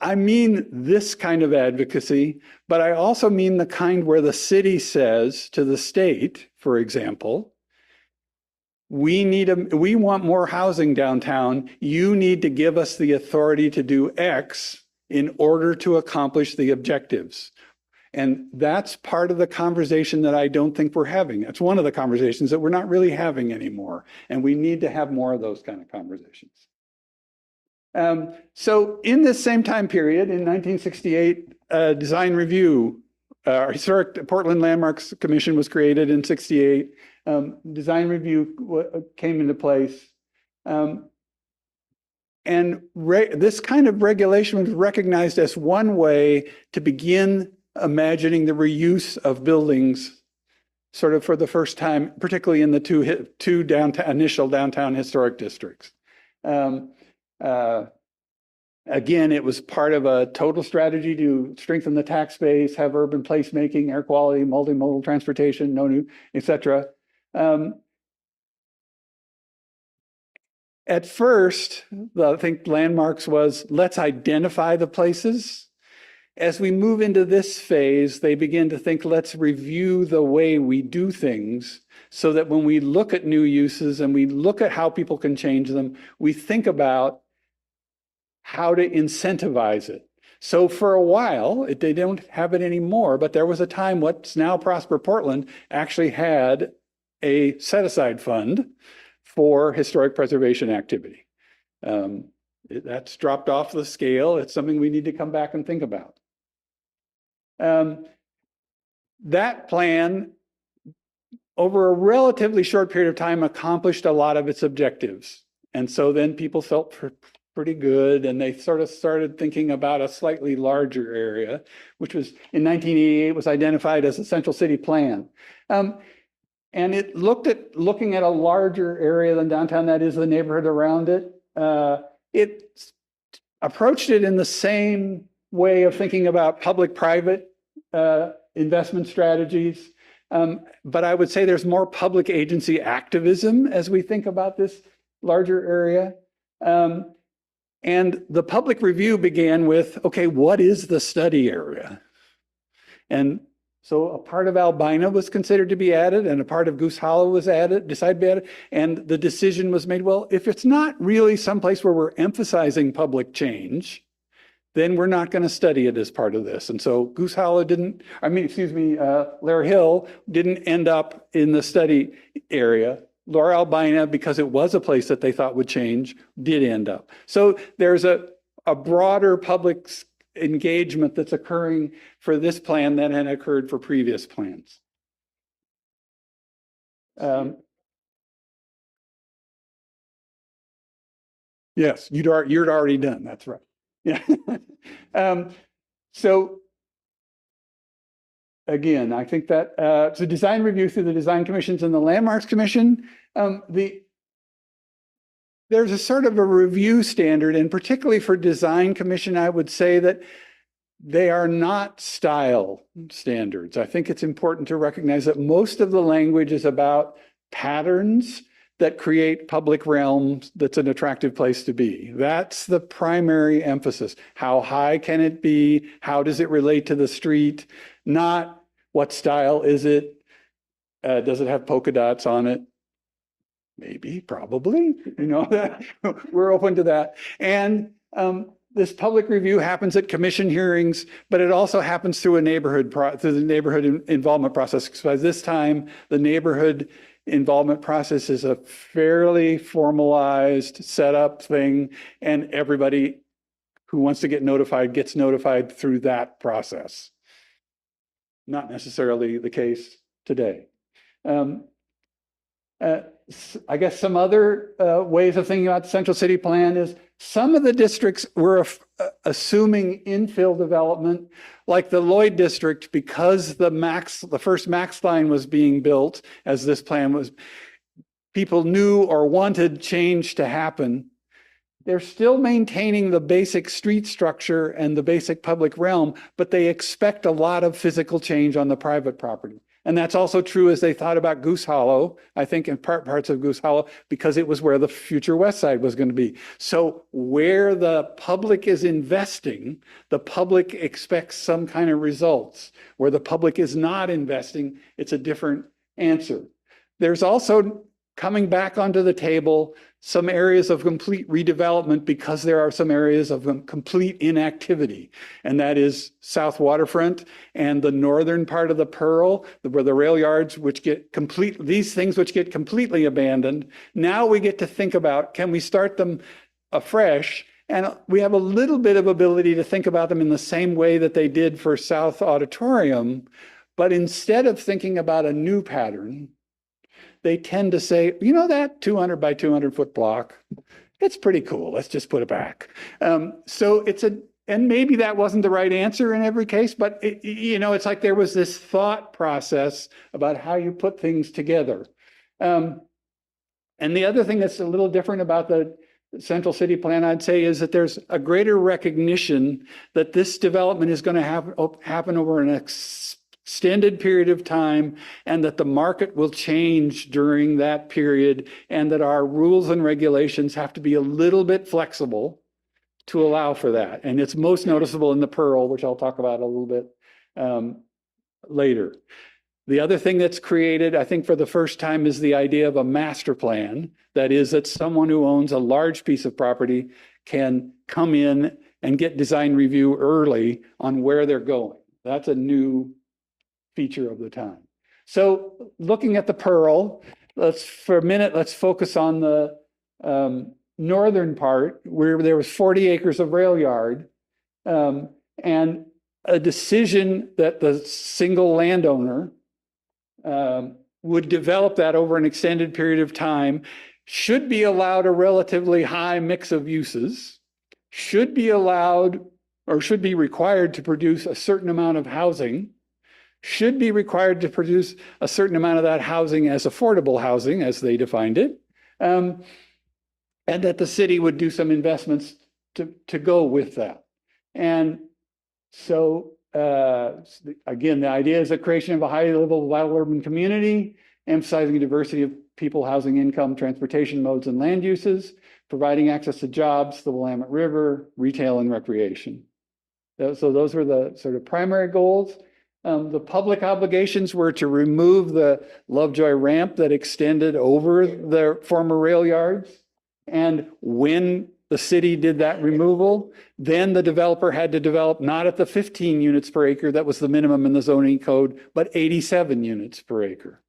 I mean this kind of advocacy, but I also mean the kind where the city says to the state, for example, we want more housing downtown. You need to give us the authority to do X in order to accomplish the objectives. And that's part of the conversation that I don't think we're having. That's one of the conversations that we're not really having anymore. And we need to have more of those kind of conversations. So in this same time period, in 1968, design review, historic Portland Landmarks Commission was created in 68. Design review came into place. And this kind of regulation was recognized as one way to begin imagining the reuse of buildings sort of for the first time, particularly in the two initial downtown historic districts. Again, it was part of a total strategy to strengthen the tax base, have urban placemaking, air quality, multimodal transportation, no new, etc. At first, I think landmarks was, let's identify the places. As we move into this phase, they begin to think, let's review the way we do things so that when we look at new uses and we look at how people can change them, we think about how to incentivize it. So for a while, they don't have it anymore, but there was a time what's now Prosper Portland actually had a set-aside fund for historic preservation activity. That's dropped off the scale. It's something we need to come back and think about. That plan, over a relatively short period of time, accomplished a lot of its objectives. And so then people felt pretty good, and they sort of started thinking about a slightly larger area, which was in 1988 was identified as a central city plan. And it looking at a larger area than downtown, that is the neighborhood around it. It approached it in the same way of thinking about public-private investment strategies. But I would say there's more public agency activism as we think about this larger area. And the public review began with, okay, what is the study area? And so a part of Albina was considered to be added, and a part of Goose Hollow was decided to be added. And the decision was made, well, if it's not really someplace where we're emphasizing public change, then we're not going to study it as part of this. And so Goose Hollow didn't, Lair Hill didn't end up in the study area. Laura Albina, because it was a place that they thought would change, did end up. So there's a broader public engagement that's occurring for this plan than had occurred for previous plans. Yes, you'd already done. That's right. Yeah. So again, I think that the design review through the design commissions and the landmarks commission, there's a sort of a review standard, and particularly for design commission, I would say that they are not style standards. I think it's important to recognize that most of the language is about patterns that create public realms that's an attractive place to be. That's the primary emphasis. How high can it be? How does it relate to the street? Not what style is it? Does it have polka dots on it? Maybe, probably, we're open to that. And this public review happens at commission hearings, but it also happens through the neighborhood involvement process. Because by this time, the neighborhood involvement process is a fairly formalized setup thing, and everybody who wants to get notified gets notified through that process. Not necessarily the case today. I guess some other ways of thinking about the central city plan is some of the districts were assuming infill development, like the Lloyd district, because the first max line was being built as this plan was, people knew or wanted change to happen. They're still maintaining the basic street structure and the basic public realm, but they expect a lot of physical change on the private property. And that's also true as they thought about Goose Hollow, I think in parts of Goose Hollow, because it was where the future West Side was going to be. So where the public is investing, the public expects some kind of results. Where the public is not investing, it's a different answer. There's also coming back onto the table some areas of complete redevelopment because there are some areas of complete inactivity. And that is South Waterfront and the northern part of the Pearl, where the rail yards, these things which get completely abandoned. Now we get to think about, can we start them afresh? And we have a little bit of ability to think about them in the same way that they did for South Auditorium. But instead of thinking about a new pattern, they tend to say, that 200 by 200 foot block, it's pretty cool. Let's just put it back. So and maybe that wasn't the right answer in every case, but it's like there was this thought process about how you put things together. And the other thing that's a little different about the central city plan, I'd say, is that there's a greater recognition that this development is going to happen over an extended period of time, and that the market will change during that period, and that our rules and regulations have to be a little bit flexible to allow for that. And it's most noticeable in the Pearl, which I'll talk about a little bit later. The other thing that's created, I think for the first time, is the idea of a master plan. That is, that someone who owns a large piece of property can come in and get design review early on where they're going. That's a new feature of the time. So looking at the Pearl, let's focus on the northern part, where there was 40 acres of rail yard, and a decision that the single landowner would develop that over an extended period of time, should be allowed a relatively high mix of uses, should be allowed or should be required to produce a certain amount of housing, should be required to produce a certain amount of that housing as affordable housing, as they defined it, and that the city would do some investments to go with that. And so, again, the idea is the creation of a high-level vital urban community, emphasizing a diversity of people, housing, income, transportation modes, and land uses, providing access to jobs, the Willamette River, retail, and recreation. So those were the sort of primary goals. The public obligations were to remove the Lovejoy ramp that extended over the former rail yards. And when the city did that removal. Then the developer had to develop not at the 15 units per acre that was the minimum in the zoning code, but 87 units per acre.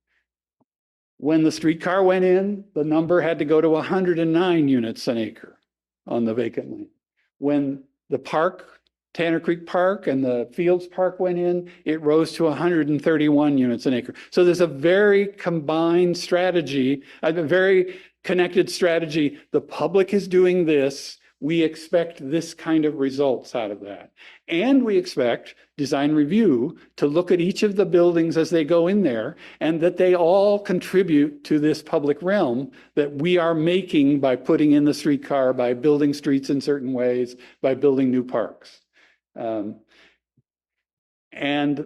When the streetcar went in, the number had to go to 109 units an acre on the vacant land. When the park, Tanner Creek Park and the Fields Park went in, it rose to 131 units an acre. So there's a very combined strategy, a very connected strategy. The public is doing this. We expect this kind of results out of that. And we expect design review to look at each of the buildings as they go in there and that they all contribute to this public realm that we are making by putting in the streetcar, by building streets in certain ways, by building new parks. And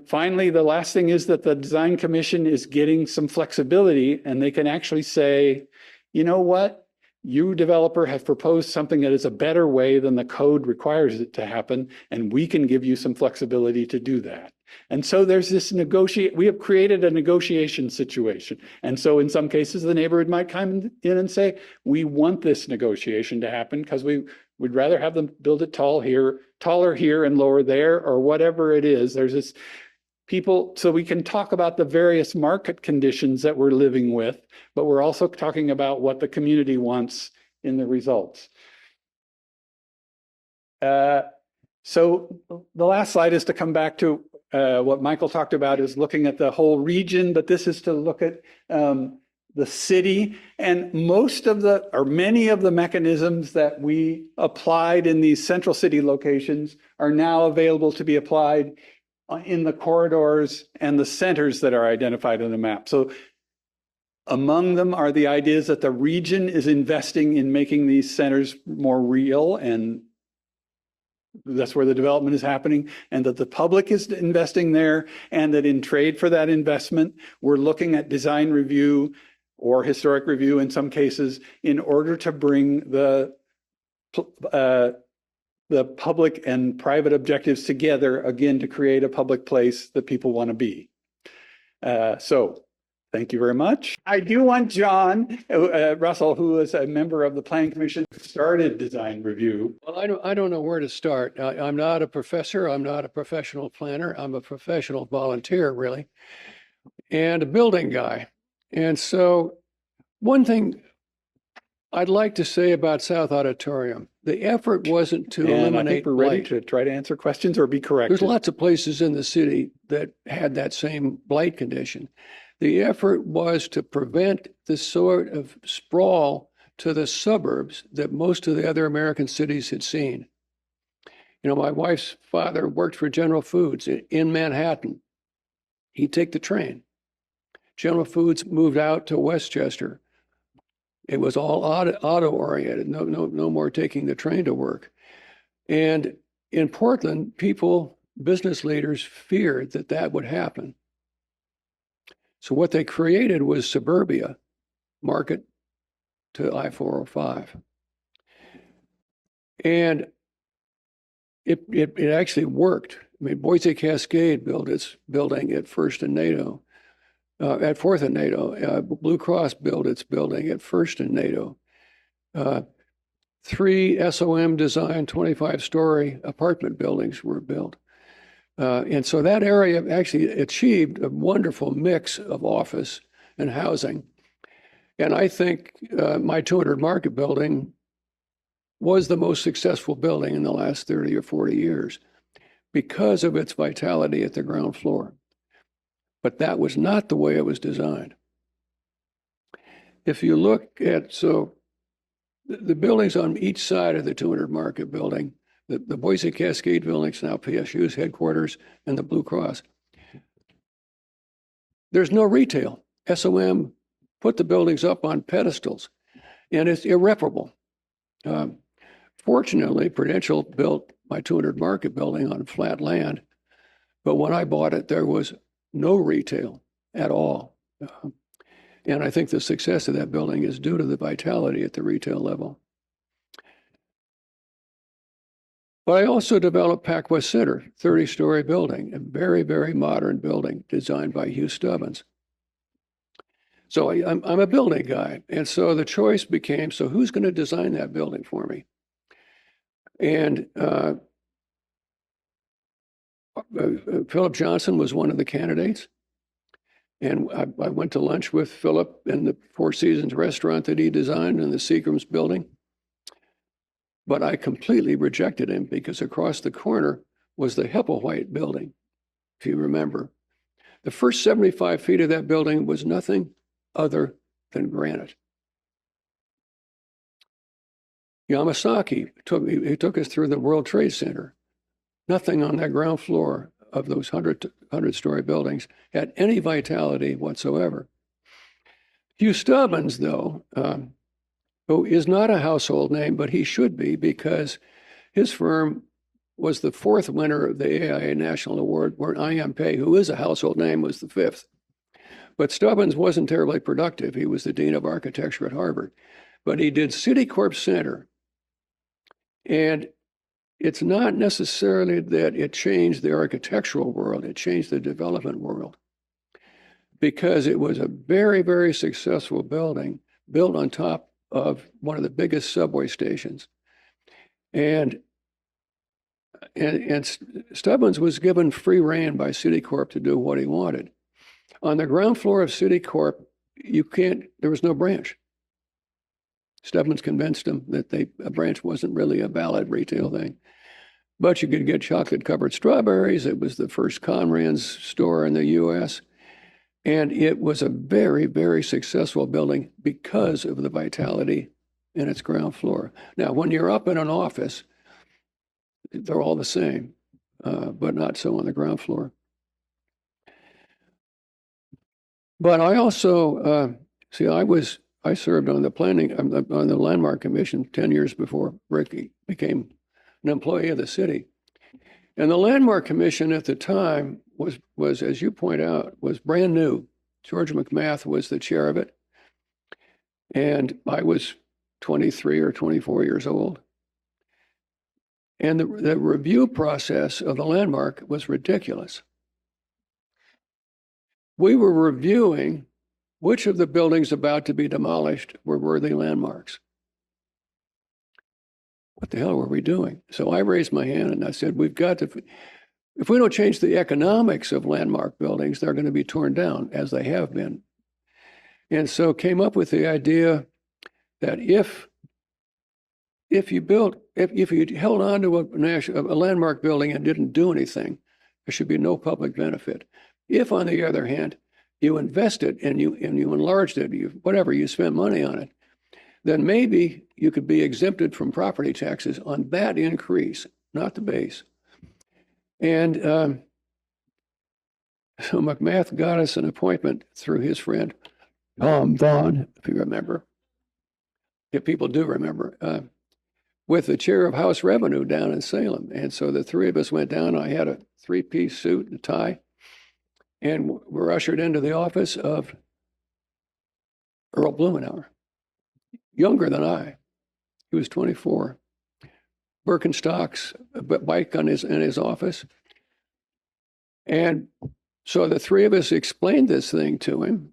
finally, the last thing is that the design commission is getting some flexibility and they can actually say, you know what? You developer have proposed something that is a better way than the code requires it to happen, and we can give you some flexibility to do that. And so there's this we have created a negotiation situation. And so in some cases, the neighborhood might come in and say, we want this negotiation to happen because we'd rather have them build it taller here and lower there, or whatever it is. There's this people, so we can talk about the various market conditions that we're living with, but we're also talking about what the community wants in the results. So the last slide is to come back to what Michael talked about, is looking at the whole region, but this is to look at the city, and many of the mechanisms that we applied in these central city locations are now available to be applied in the corridors and the centers that are identified on the map. So among them are the ideas that the region is investing in making these centers more real, and that's where the development is happening, and that the public is investing there, and that in trade for that investment, we're looking at design review or historic review in some cases in order to bring the public and private objectives together, again, to create a public place that people want to be. So thank you very much. I do want John Russell, who is a member of the Planning Commission, who started design review. Well, I don't know where to start. I'm not a professor. I'm not a professional planner. I'm a professional volunteer, really, and a building guy. And so one thing I'd like to say about South Auditorium, the effort wasn't to eliminate I think we're ready blight. to try to answer questions or be corrected. There's lots of places in the city that had that same blight condition. The effort was to prevent the sort of sprawl to the suburbs that most of the other American cities had seen. You know, my wife's father worked for General Foods in Manhattan. He'd take the train. General Foods moved out to Westchester. It was all auto-oriented, no more taking the train to work. And in Portland, business leaders feared that that would happen. So what they created was suburbia, market to I-405. And it actually worked. I mean, Boise Cascade built its building at First and NATO. At Fourth and NATO, Blue Cross built its building at First and NATO. 3 SOM designed 25-story apartment buildings were built. And so that area actually achieved a wonderful mix of office and housing. And I think my 200 Market building was the most successful building in the last 30 or 40 years because of its vitality at the ground floor. But that was not the way it was designed. If you look at, so the buildings on each side of the 200 Market building, the Boise Cascade buildings, now PSU's headquarters, and the Blue Cross, there's no retail. SOM put the buildings up on pedestals, and it's irreparable. Fortunately, Prudential built my 200 Market building on flat land, but when I bought it, there was no retail at all. And I think the success of that building is due to the vitality at the retail level. But I also developed Pac West Center, 30-story building, a very, very modern building designed by Hugh Stubbins. So I'm a building guy. And so the choice became, so who's going to design that building for me? And Philip Johnson was one of the candidates. And I went to lunch with Philip in the Four Seasons restaurant that he designed in the Seagram's building. But I completely rejected him because across the corner was the Hepplewhite building, if you remember. The first 75 feet of that building was nothing other than granite. Yamasaki took us through the World Trade Center. Nothing on that ground floor of those 100-story buildings had any vitality whatsoever. Hugh Stubbins, though, who is not a household name, but he should be because his firm was the 4th winner of the AIA National Award, where I.M. Pei, who is a household name, was the 5th. But Stubbins wasn't terribly productive. He was the Dean of Architecture at Harvard. But he did Citicorp Center. And it's not necessarily that it changed the architectural world, it changed the development world. Because it was a very, very successful building built on top of one of the biggest subway stations. And Stubbins was given free rein by Citicorp to do what he wanted. On the ground floor of Citicorp, there was no branch. Stubbins convinced him that a branch wasn't really a valid retail thing. But you could get chocolate-covered strawberries. It was the first Conran's store in the U.S. And it was a very, very successful building because of the vitality in its ground floor. Now, when you're up in an office, they're all the same, but not so on the ground floor. But I also, I served on the Landmark Commission 10 years before Rick became an employee of the city. And the Landmark Commission at the time was, as you point out, was brand new. George McMath was the chair of it. And I was 23 or 24 years old. And the review process of the Landmark was ridiculous. We were reviewing which of the buildings about to be demolished were worthy landmarks. What the hell were we doing? So I raised my hand and I said, if we don't change the economics of landmark buildings, they're going to be torn down, as they have been. And so came up with the idea that if you held on to a landmark building and didn't do anything, there should be no public benefit. If, on the other hand, you invested and you enlarged it, you spent money on it, then maybe you could be exempted from property taxes on that increase, not the base. And so McMath got us an appointment through his friend, Tom Vaughn, if you remember. If people do remember, with the chair of House Revenue down in Salem. And so the three of us went down. I had a 3-piece suit and tie, and were ushered into the office of Earl Blumenauer, younger than I. He was 24. Birkenstocks, a bike in his office. And so the three of us explained this thing to him.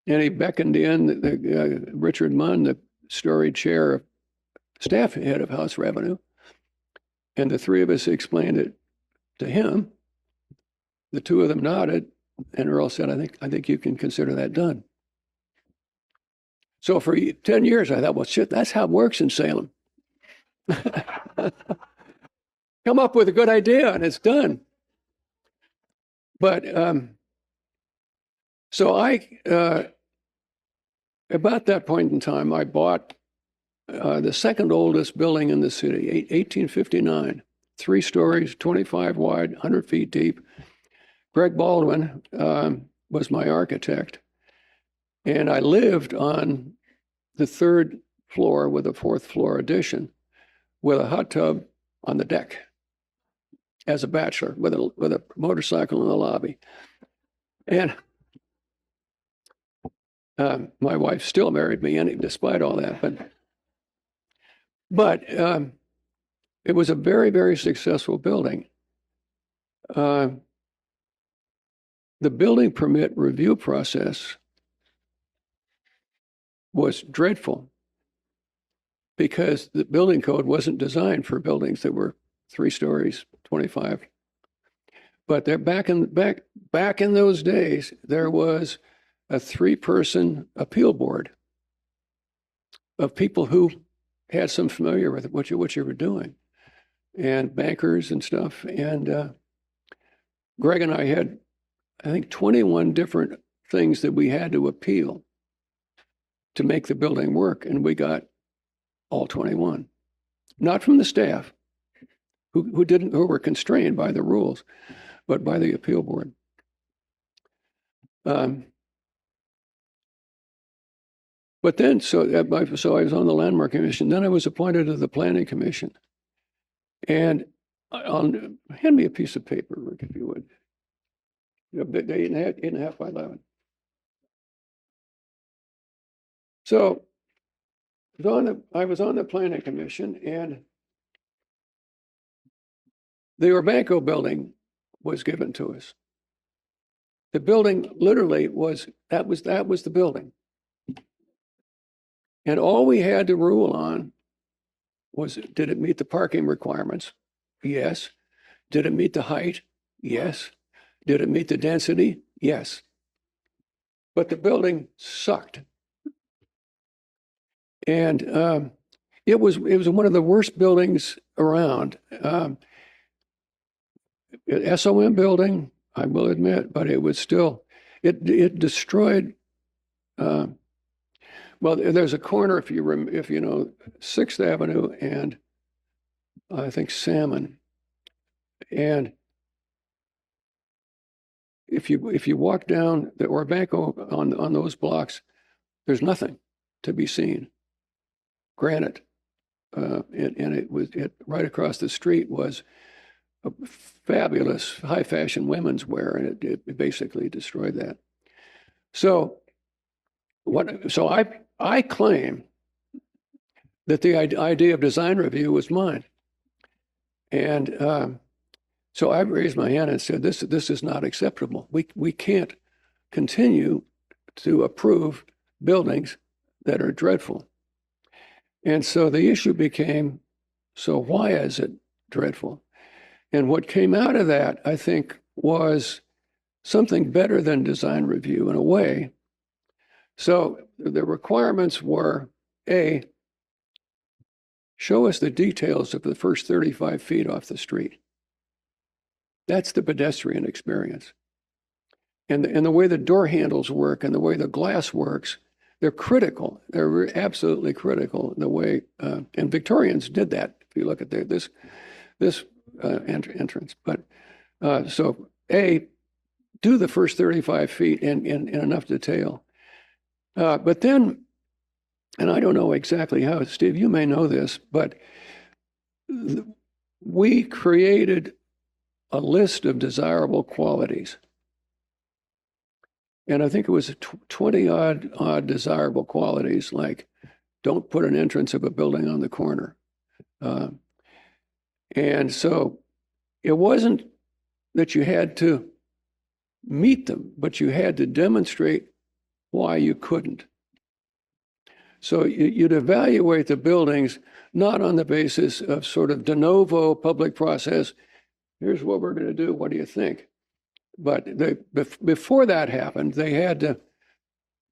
And he beckoned in Richard Munn, the storied chair, staff head of House Revenue. And the three of us explained it to him. The two of them nodded, and Earl said, I think you can consider that done. So for 10 years, I thought, well, shit, that's how it works in Salem. Come up with a good idea, and it's done. But so about that point in time, I bought the second oldest building in the city, 1859, 3 stories, 25 wide, 100 feet deep. Greg Baldwin was my architect, and I lived on the 3rd floor with a 4th floor addition with a hot tub on the deck as a bachelor with a motorcycle in the lobby. And my wife still married me despite all that. But it was a very, very successful building. The building permit review process was dreadful. because the building code wasn't designed for buildings that were 3 stories, 25. But they're back in those days, there was a 3-person appeal board of people who had some familiar with what you were doing, and bankers and stuff. And Greg and I had, I think, 21 different things that we had to appeal to make the building work, and we got all 21. Not from the staff, who were constrained by the rules, but by the appeal board. But then, so I was on the Landmark Commission. Then I was appointed to the Planning Commission. And hand me a piece of paper, Rick, if you would. The 8.5 by 11. So I was on the Planning Commission, and the Urbanco building was given to us. The building literally was the building. And all we had to rule on was, did it meet the parking requirements? Yes. Did it meet the height? Yes. Did it meet the density? Yes. But the building sucked. And it was one of the worst buildings around. SOM building, I will admit, but it was still, it destroyed. Well, there's a corner, if you know 6th Avenue and I think Salmon, and if you walk down the Urbanco on those blocks, there's nothing to be seen. Granite, and it right across the street was a fabulous high fashion women's wear, and it basically destroyed that. So I claim that the idea of design review was mine. And so I raised my hand and said, this is not acceptable. We can't continue to approve buildings that are dreadful. And so the issue became, so why is it dreadful? And what came out of that, I think, was something better than design review in a way. So the requirements were, A, show us the details of the first 35 feet off the street. That's the pedestrian experience. And the way the door handles work and the way the glass works, they're critical. They're absolutely critical. The way, and Victorians did that, if you look at this entrance. But so, A, do the first 35 feet in enough detail. But then, and I don't know exactly how, Steve, you may know this, but we created a list of desirable qualities. And I think it was 20 odd desirable qualities, like don't put an entrance of a building on the corner. And so it wasn't that you had to meet them, but you had to demonstrate why you couldn't. So you'd evaluate the buildings not on the basis of sort of de novo public process. Here's what we're going to do. What do you think? But before that happened, they had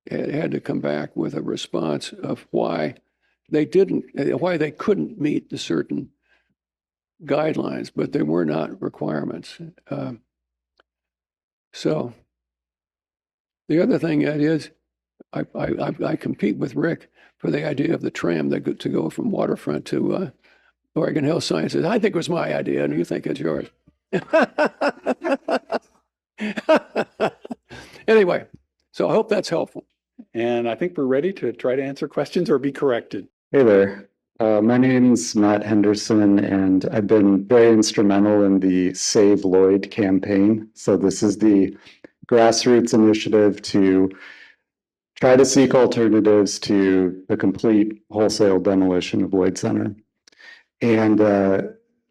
to come back with a response of why they couldn't meet the certain guidelines, but they were not requirements. So the other thing is, I compete with Rick for the idea of the tram to go from Waterfront to Oregon Health Sciences. I think it was my idea, and you think it's yours. Anyway, so I hope that's helpful. And I think we're ready to try to answer questions or be corrected. Hey there. My name's Matt Henderson, and I've been very instrumental in the Save Lloyd campaign. So this is the grassroots initiative to try to seek alternatives to the complete wholesale demolition of Lloyd Center. And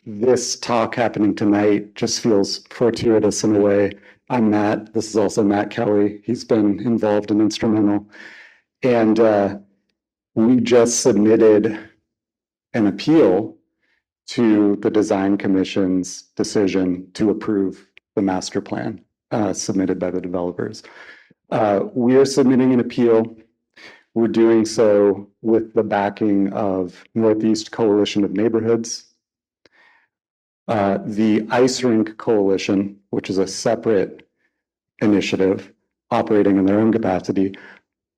this talk happening tonight just feels fortuitous in a way. I'm Matt. This is also Matt Kelly. He's been involved and instrumental. And we just submitted an appeal to the Design Commission's decision to approve the master plan submitted by the developers. We are submitting an appeal. We're doing so with the backing of Northeast Coalition of Neighborhoods, the Ice Rink Coalition, which is a separate initiative operating in their own capacity,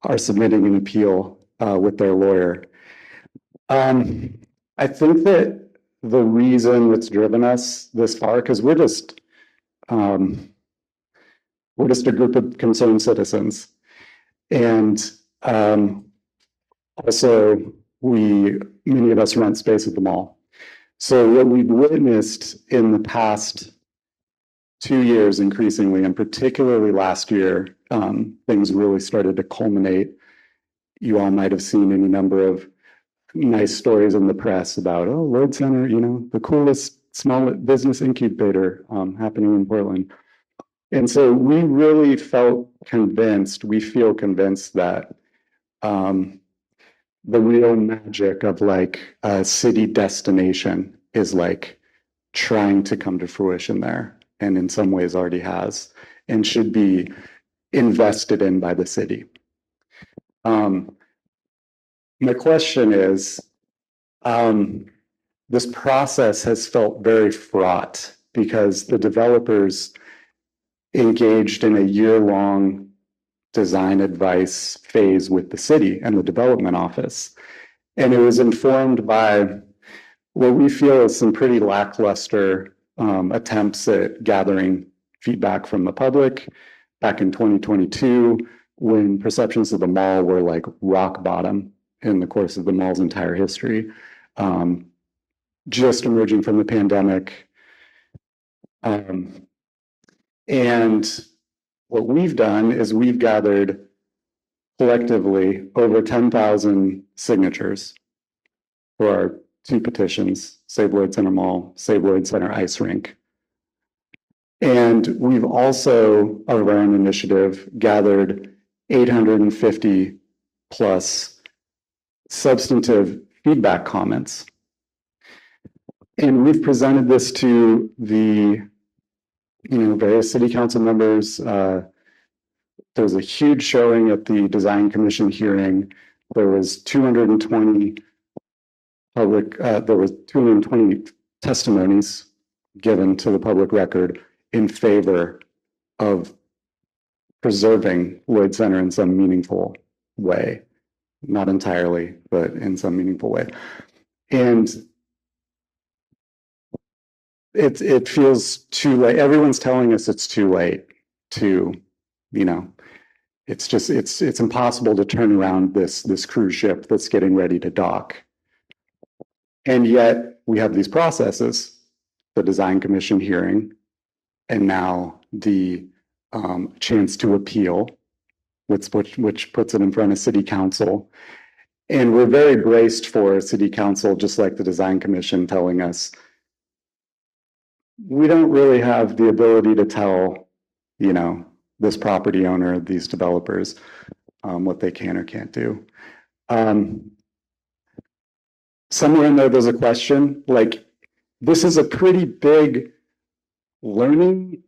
are submitting an appeal with their lawyer. I think that the reason that's driven us this far, because we're just a group of concerned citizens, and also many of us rent space at the mall. So what we've witnessed in the past 2 years increasingly, and particularly last year, things really started to culminate. You all might have seen any number of nice stories in the press about, oh, Lloyd Center, the coolest small business incubator happening in Portland. And so we really feel convinced that the real magic of like a city destination is like trying to come to fruition there, and in some ways already has, and should be invested in by the city. My question is, this process has felt very fraught because the developers engaged in a year-long design advice phase with the city and the development office. And it was informed by what we feel is some pretty lackluster attempts at gathering feedback from the public back in 2022, when perceptions of the mall were like rock bottom in the course of the mall's entire history, just emerging from the pandemic. And what we've done is we've gathered collectively over 10,000 signatures for our 2 petitions, Save Lloyd Center Mall, Save Lloyd Center Ice Rink. And we've also, of our own initiative, gathered 850 plus substantive feedback comments. And we've presented this to the various city council members. There was a huge showing at the Design Commission hearing. There was 220 testimonies given to the public record in favor of preserving Lloyd Center in some meaningful way. Not entirely, but in some meaningful way. And it feels too late. Everyone's telling us it's too late to, it's impossible to turn around this cruise ship that's getting ready to dock. And yet we have these processes, the Design Commission hearing, and now the chance to appeal, which puts it in front of City Council. And we're very braced for City Council, just like the Design Commission, telling us we don't really have the ability to tell, this property owner, these developers, what they can or can't do. Somewhere in there's a question, like, this is a pretty big learning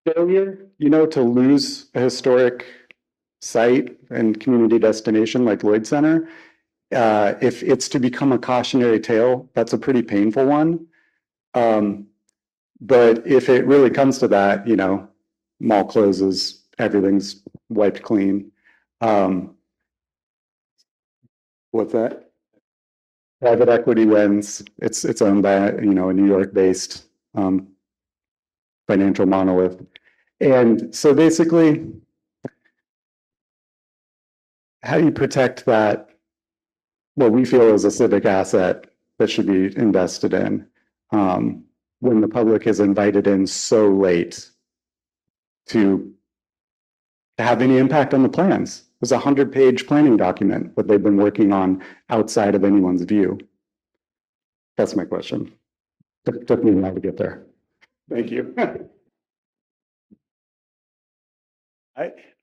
failure, to lose a historic site and community destination like Lloyd Center. If it's to become a cautionary tale, that's a pretty painful one. But if it really comes to that, mall closes, everything's wiped clean. What's that? Private equity wins. It's owned by a New York-based financial monolith. And so basically, how do you protect that, what we feel is a civic asset that should be invested in, when the public is invited in so late to have any impact on the plans? It was a 100-page planning document that they've been working on outside of anyone's view. That's my question. Took me a while to get there. Thank you.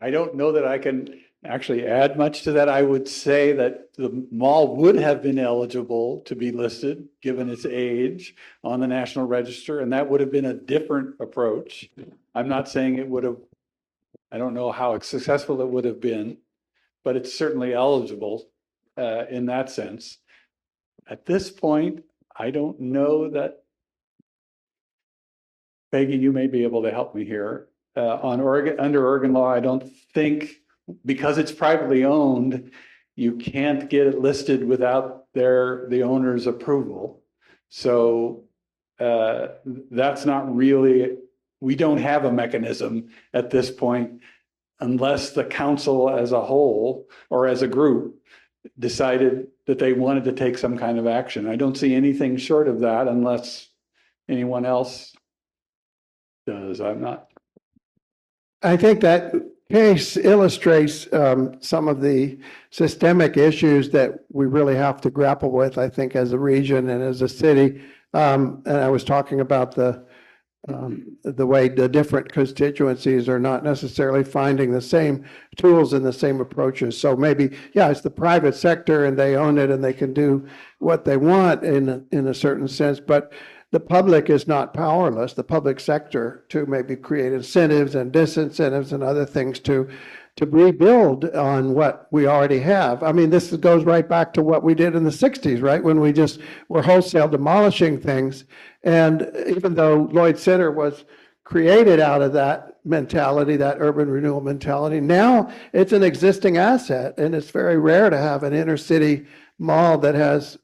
I don't know that I can actually add much to that. I would say that the mall would have been eligible to be listed, given its age, on the National Register, and that would have been a different approach. I'm not saying it would have, I don't know how successful it would have been, but it's certainly eligible in that sense. At this point, I don't know that, Peggy, you may be able to help me here. On Oregon, under Oregon law, I don't think, because it's privately owned, you can't get it listed without the owner's approval. So that's not really, we don't have a mechanism at this point unless the council as a whole or as a group decided that they wanted to take some kind of action. I don't see anything short of that unless anyone else does. I'm not. I think that case illustrates some of the systemic issues that we really have to grapple with, I think, as a region and as a city. And I was talking about the way the different constituencies are not necessarily finding the same tools and the same approaches. So maybe, yeah, it's the private sector and they own it and they can do what they want in a certain sense, but the public is not powerless, the public sector, to maybe create incentives and disincentives and other things to rebuild on what we already have. I mean, this goes right back to what we did in the 60s, right? When we just were wholesale demolishing things. And even though Lloyd Center was created out of that mentality, that urban renewal mentality, now it's an existing asset. And it's very rare to have an inner city mall that has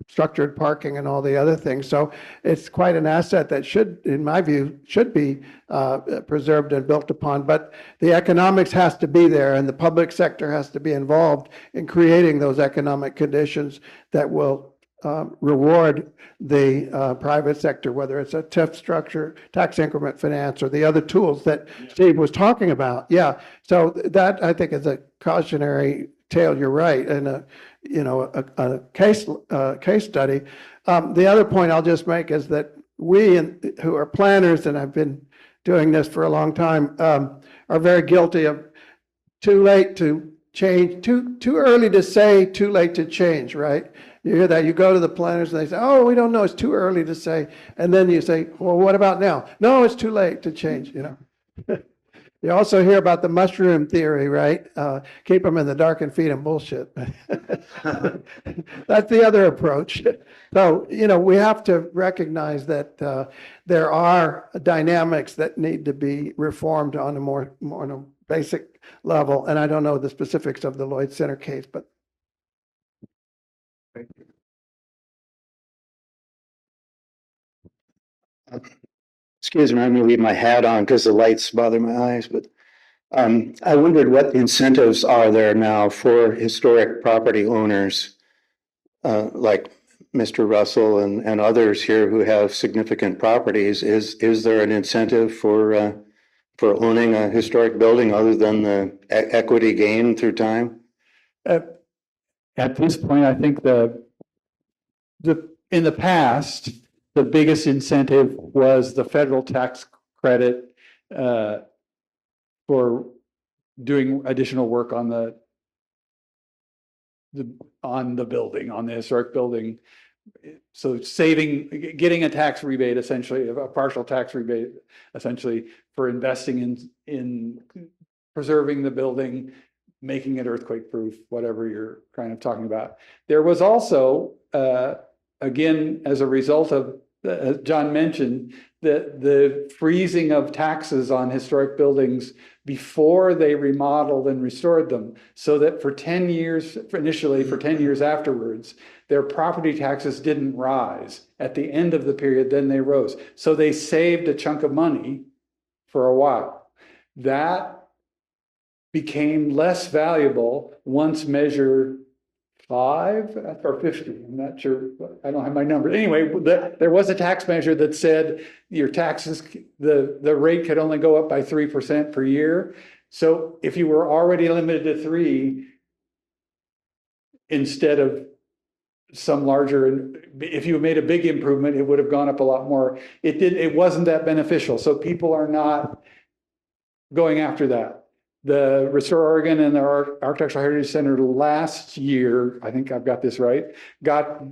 structured parking and all the other things. So it's quite an asset that should, in my view, should be preserved and built upon. But the economics has to be there and the public sector has to be involved in creating those economic conditions that will reward the private sector, whether it's a TIF structure, tax increment finance, or the other tools that Steve was talking about. Yeah. So that, I think, is a cautionary tale. You're right. And a case study. The other point I'll just make is that we who are planners, and I've been doing this for a long time, are very guilty of too late to change, too early to say, too late to change, right? You hear that, you go to the planners and they say, oh, we don't know, it's too early to say. And then you say, well, what about now? No, it's too late to change, You also hear about the mushroom theory, right? Keep them in the dark and feed them bullshit. That's the other approach. So, we have to recognize that there are dynamics that need to be reformed on a more on a basic level. And I don't know the specifics of the Lloyd Center case, but. Excuse me, I'm going to leave my hat on because the lights bother my eyes, but I wondered what the incentives are there now for historic property owners like Mr. Russell and others here who have significant properties. Is there an incentive for owning a historic building other than the equity gain through time? At this point, I think in the past, the biggest incentive was the federal tax credit for doing additional work on the building, on the historic building. So getting a tax rebate, essentially, a partial tax rebate, essentially, for investing in preserving the building, making it earthquake proof, whatever you're kind of talking about. There was also, again, as a result of, as John mentioned, the freezing of taxes on historic buildings before they remodeled and restored them, so that for 10 years, initially for 10 years afterwards, their property taxes didn't rise. At the end of the period, then they rose. So they saved a chunk of money for a while. That became less valuable once measure 5 or 50. I'm not sure. I don't have my number. Anyway, there was a tax measure that said your taxes, the rate could only go up by 3% per year. So if you were already limited to 3, instead of some larger, if you made a big improvement, it would have gone up a lot more. It wasn't that beneficial. So people are not going after that. the Restore Oregon and the Architectural Heritage Center last year, I think I've got this right, got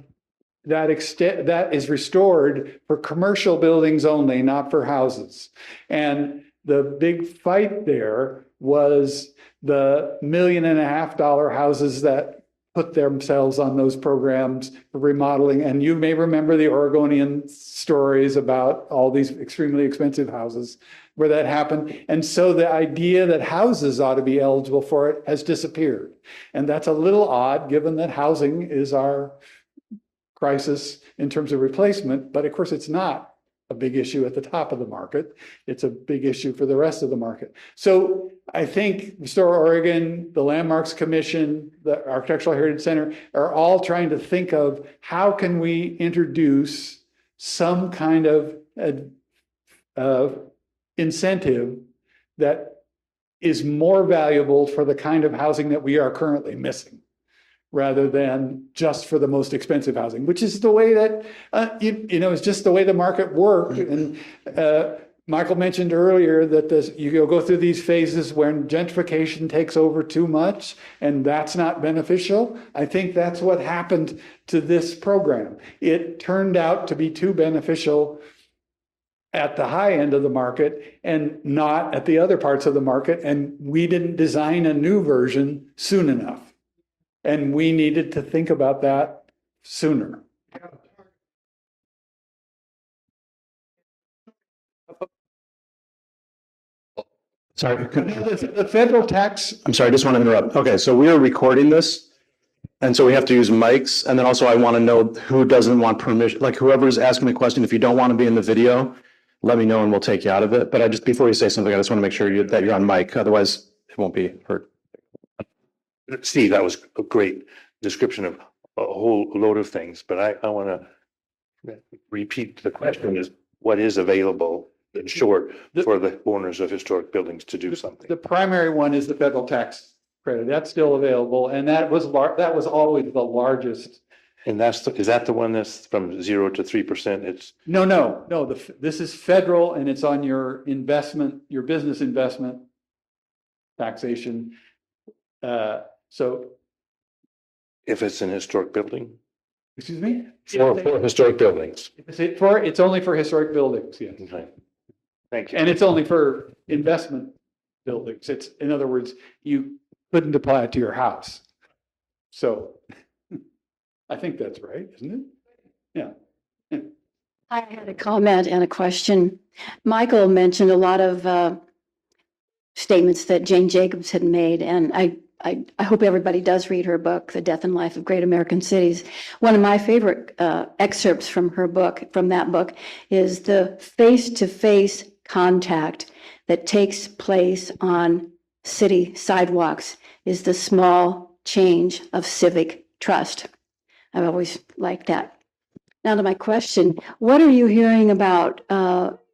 that extent, that is restored for commercial buildings only, not for houses. And the big fight there was the $1.5 million houses that put themselves on those programs for remodeling. And you may remember the Oregonian stories about all these extremely expensive houses where that happened. And so the idea that houses ought to be eligible for it has disappeared. And that's a little odd, given that housing is our crisis in terms of replacement. But of course, it's not a big issue at the top of the market. It's a big issue for the rest of the market. So I think Restore Oregon, the Landmarks Commission, the Architectural Heritage Center are all trying to think of how can we introduce some kind of incentive that is more valuable for the kind of housing that we are currently missing, rather than just for the most expensive housing, which is the way that, it's just the way the market worked. And Michael mentioned earlier that you go through these phases when gentrification takes over too much, and that's not beneficial. I think that's what happened to this program. It turned out to be too beneficial at the high end of the market and not at the other parts of the market. And we didn't design a new version soon enough. And we needed to think about that sooner. Sorry, The federal tax, I'm sorry, I just want to interrupt. Okay, so we are recording this. And so we have to use mics. And then also I want to know who doesn't want permission, like whoever's asking the question, if you don't want to be in the video, let me know and we'll take you out of it. But before you say something, I just want to make sure that you're on mic. Otherwise it won't be heard. Steve, that was a great description of a whole load of things, but I want to repeat the question is what is available in short for the owners of historic buildings to do something? the primary one is the federal tax credit. That's still available. And that was always the largest. And is that the one that's from 0 to 3%? It's No. This is federal and it's on your investment, your business investment taxation. So, if it's an historic building? excuse me? For historic buildings. It's only for historic buildings, yes. Okay. Thank you. And it's only for investment buildings. In other words, you couldn't apply it to your house. So I think that's right, isn't it? Yeah. I had a comment and a question. Michael mentioned a lot of statements that Jane Jacobs had made, and I hope everybody does read her book, The Death and Life of Great American Cities. One of my favorite excerpts from that book, is the face-to-face contact that takes place on city sidewalks is the small change of civic trust. I've always liked that. Now to my question, what are you hearing about,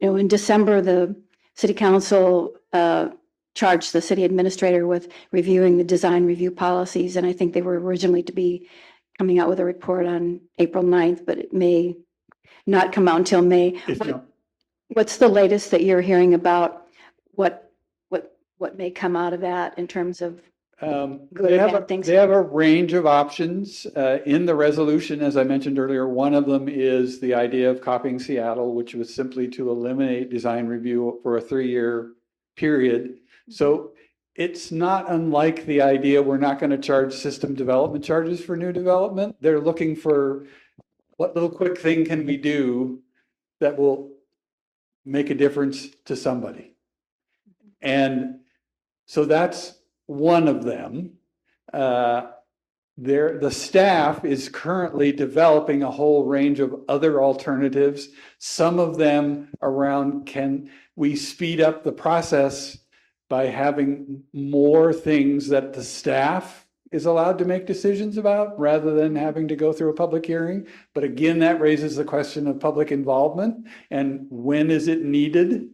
in December, the city council charged the city administrator with reviewing the design review policies. And I think they were originally to be coming out with a report on April 9th, but it may not come out until May. What's the latest that you're hearing about what may come out of that in terms of good or bad things? They have a range of options in the resolution, as I mentioned earlier. One of them is the idea of copying Seattle, which was simply to eliminate design review for a 3-year period. So it's not unlike the idea we're not going to charge system development charges for new development. They're looking for what little quick thing can we do that will make a difference to somebody. And so that's one of them. The staff is currently developing a whole range of other alternatives. Some of them around, can we speed up the process by having more things that the staff is allowed to make decisions about rather than having to go through a public hearing. But again, that raises the question of public involvement and when is it needed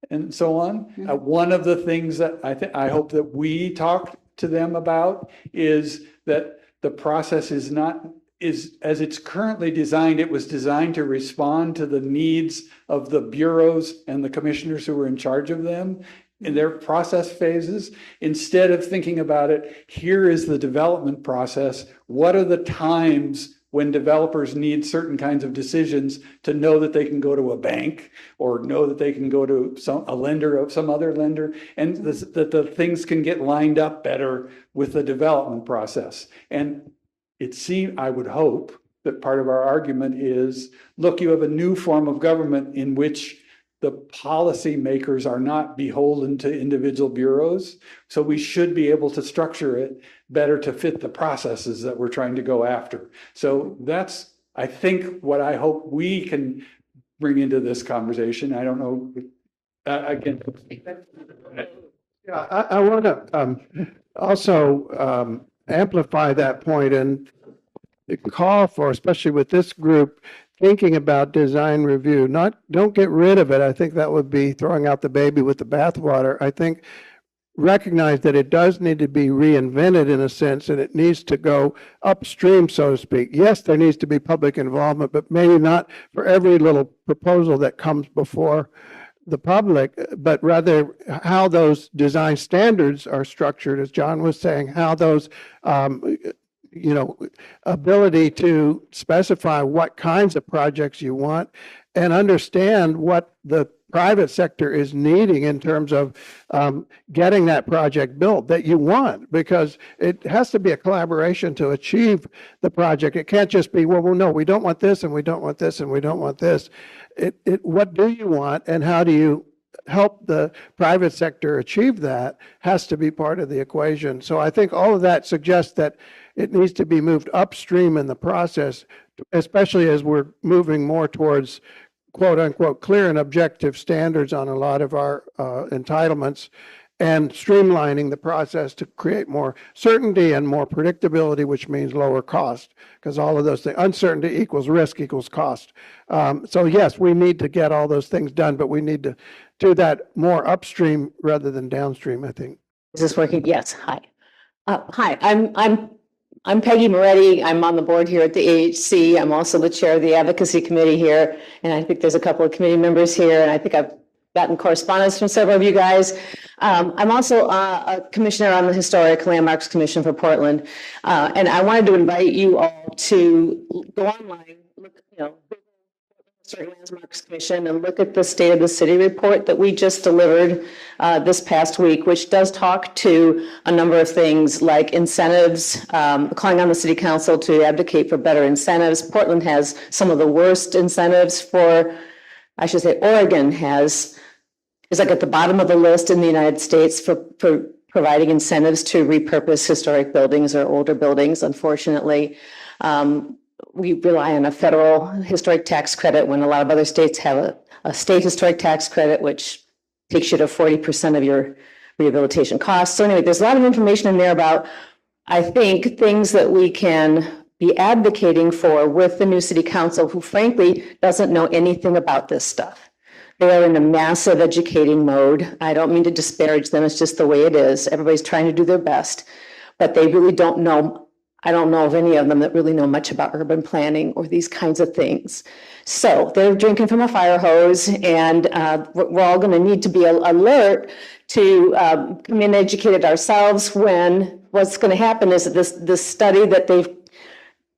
and so on. One of the things that I hope that we talk to them about is that the process is as it's currently designed, it was designed to respond to the needs of the bureaus and the commissioners who were in charge of them. in their process phases, instead of thinking about it, here is the development process. What are the times when developers need certain kinds of decisions to know that they can go to a bank or know that they can go to a lender of some other lender, and that the things can get lined up better with the development process. And I would hope that part of our argument is, look, you have a new form of government in which the policy makers are not beholden to individual bureaus. So we should be able to structure it better to fit the processes that we're trying to go after. So that's, I think, what I hope we can bring into this conversation. I don't know, again. Yeah, I want to also amplify that point and call for, especially with this group, thinking about design review. Don't get rid of it. I think that would be throwing out the baby with the bathwater. I think recognize that it does need to be reinvented in a sense, and it needs to go upstream, so to speak. Yes, there needs to be public involvement, but maybe not for every little proposal that comes before the public, but rather how those design standards are structured, as John was saying, how those ability to specify what kinds of projects you want and understand what the private sector is needing in terms of getting that project built that you want, because it has to be a collaboration to achieve the project. It can't just be, well, no, we don't want this and we don't want this and we don't want this. What do you want and how do you help the private sector achieve that has to be part of the equation. So I think all of that suggests that it needs to be moved upstream in the process, especially as we're moving more towards quote unquote clear and objective standards on a lot of our entitlements, and streamlining the process to create more certainty and more predictability, which means lower cost, because all of those things, uncertainty equals risk equals cost. So yes, we need to get all those things done, but we need to do that more upstream rather than downstream, I think. Is this working? Yes. Hi. Hi, I'm Peggy Moretti. I'm on the board here at the AHC. I'm also the chair of the advocacy committee here. And I think there's a couple of committee members here. And I think I've gotten correspondence from several of you guys. I'm also a commissioner on the Historic Landmarks Commission for Portland. And I wanted to invite you all to go online, look, Historic Landmarks Commission, and look at the State of the City report that we just delivered this past week, which does talk to a number of things like incentives, calling on the City Council to advocate for better incentives. Portland has some of the worst incentives Oregon is like at the bottom of the list in the United States for providing incentives to repurpose historic buildings or older buildings, unfortunately. We rely on a federal historic tax credit when a lot of other states have a state historic tax credit, which takes you to 40% of your rehabilitation costs. So anyway, there's a lot of information in there about, I think, things that we can be advocating for with the new city council, who frankly doesn't know anything about this stuff. They are in a massive educating mode. I don't mean to disparage them. It's just the way it is. Everybody's trying to do their best, but they really don't know. I don't know of any of them that really know much about urban planning or these kinds of things. So they're drinking from a fire hose, and we're all going to need to be alert to come in educated ourselves when what's going to happen is that this study that they've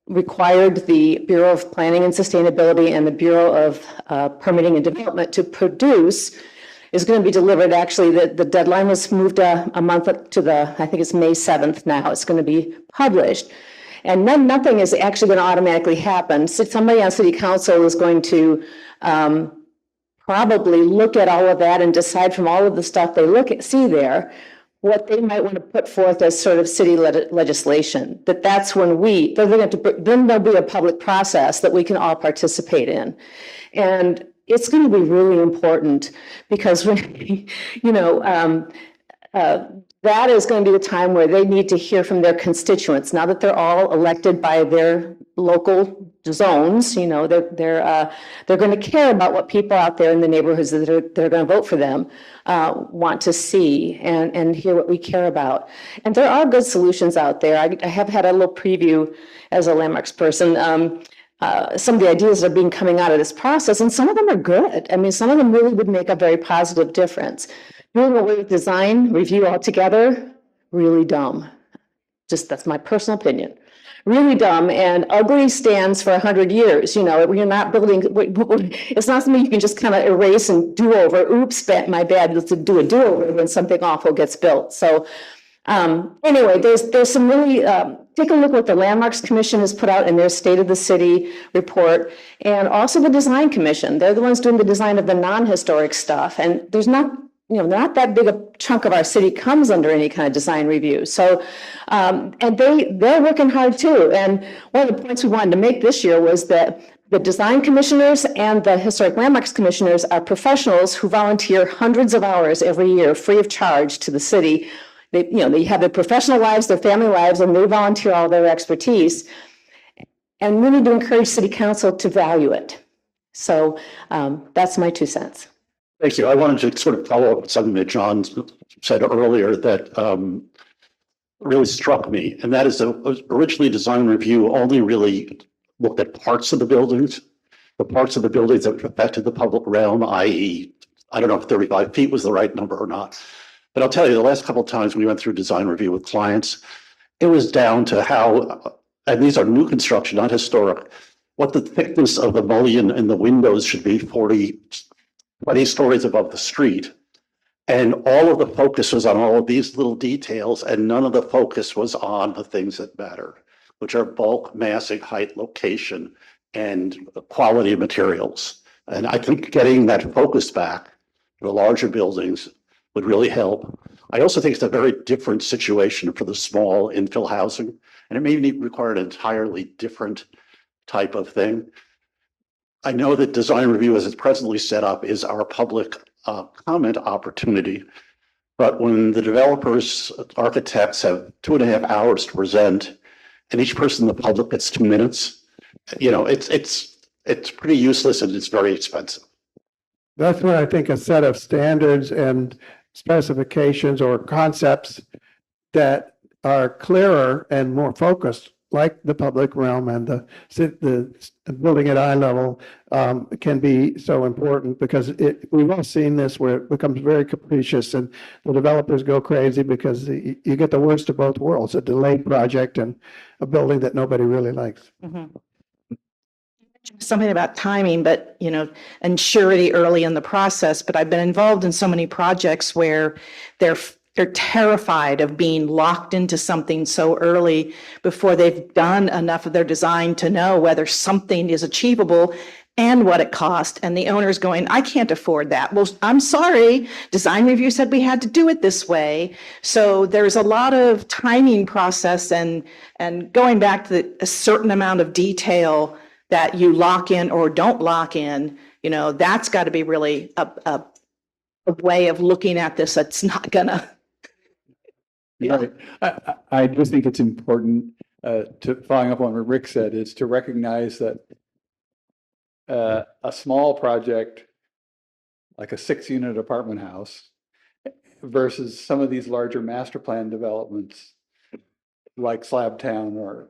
required the Bureau of Planning and Sustainability and the Bureau of Permitting and Development to produce is going to be delivered. Actually, the deadline was moved a month to I think it's May 7th now. It's going to be published. And then nothing is actually going to automatically happen. So somebody on city council is going to probably look at all of that and decide from all of the stuff they see there, what they might want to put forth as sort of city legislation. That's when then there'll be a public process that we can all participate in. And it's going to be really important because when, that is going to be the time where they need to hear from their constituents. Now that they're all elected by their local zones, they're going to care about what people out there in the neighborhoods that are going to vote for them want to see and hear what we care about. And there are good solutions out there. I have had a little preview as a landmarks person. Some of the ideas that are coming out of this process, and some of them are good. I mean, some of them really would make a very positive difference. doing away with design review altogether, really dumb. Just, that's my personal opinion. Really dumb, and ugly stands for 100 years. You know, we're not building, it's not something you can just kind of erase and do over. Oops, my bad, let's do a do over when something awful gets built. So anyway, there's some really, take a look what the Landmarks Commission has put out in their State of the City report, and also the Design Commission. They're the ones doing the design of the non-historic stuff, and there's not, you know, not that big a chunk of our city comes under any kind of design review. So, and they're working hard too. And one of the points we wanted to make this year was that the design commissioners and the historic landmarks commissioners are professionals who volunteer hundreds of hours every year, free of charge to the city. They, you know, they have their professional lives, their family lives, and they volunteer all their expertise. And we need to encourage city council to value it. So that's my 2 cents. Thank you. I wanted to sort of follow up with something that John said earlier that really struck me, and that is that originally design review only really looked at parts of the buildings, the parts of the buildings that affected the public realm, i.e., I don't know if 35 feet was the right number or not. But I'll tell you, the last couple of times we went through design review with clients, it was down to how, and these are new construction, not historic, what the thickness of the mullion in the windows should be 20 stories above the street. And all of the focus was on all of these little details, and none of the focus was on the things that matter, which are bulk, massing, height, location, and quality of materials. And I think getting that focus back to the larger buildings would really help. I also think it's a very different situation for the small infill housing, and it may require an entirely different type of thing. I know that design review as it's presently set up is our public comment opportunity, but when the developers, architects have 2.5 hours to present, and each person in the public gets 2 minutes, you know, it's pretty useless and it's very expensive. That's where I think a set of standards and specifications or concepts that are clearer and more focused, like the public realm and the building at eye level, can be so important, because we've all seen this where it becomes very capricious and the developers go crazy because you get the worst of both worlds, a delayed project and a building that nobody really likes. Something about timing, but, you know, and surety early in the process. But I've been involved in so many projects where they're terrified of being locked into something so early before they've done enough of their design to know whether something is achievable and what it cost. And the owner's going, I can't afford that. Well, I'm sorry, design review said we had to do it this way. So there's a lot of timing process and going back to a certain amount of detail that you lock in or don't lock in, you know, that's got to be really a way of looking at this that's not gonna. Right. I do think it's important, to following up on what Rick said, is to recognize that a small project like a 6-unit apartment house versus some of these larger master plan developments like Slab Town or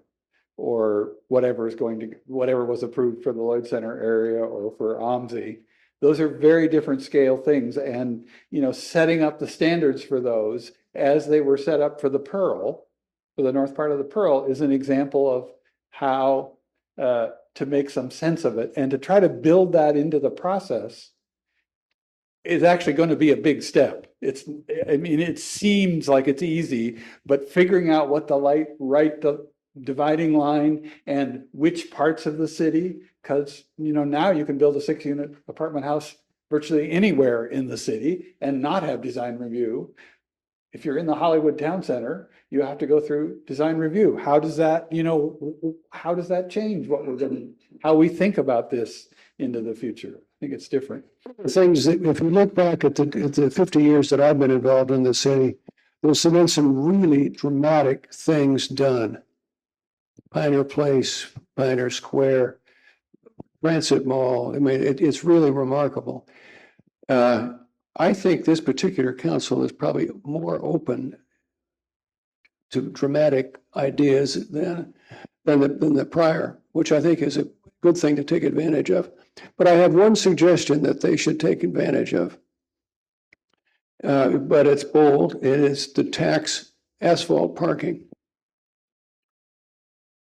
whatever was approved for the Lloyd Center area or for OMSI. Those are very different scale things. And, you know, setting up the standards for those as they were set up for the Pearl, for the north part of the Pearl, is an example of how to make some sense of it, and to try to build that into the process is actually going to be a big step. I mean, it seems like it's easy, but figuring out what the dividing line and which parts of the city, because, you know, now you can build a 6-unit apartment house virtually anywhere in the city and not have design review. If you're in the Hollywood Town Center, you have to go through design review. How does that, you know, how does that change how we think about this into the future? I think it's different. The things that, if you look back at the 50 years that I've been involved in the city, there's been some really dramatic things done. Pioneer Place, Pioneer Square, Transit Mall. I mean, it's really remarkable. I think this particular council is probably more open to dramatic ideas than the prior, which I think is a good thing to take advantage of. But I have one suggestion that they should take advantage of. but it's bold. It is to tax asphalt parking.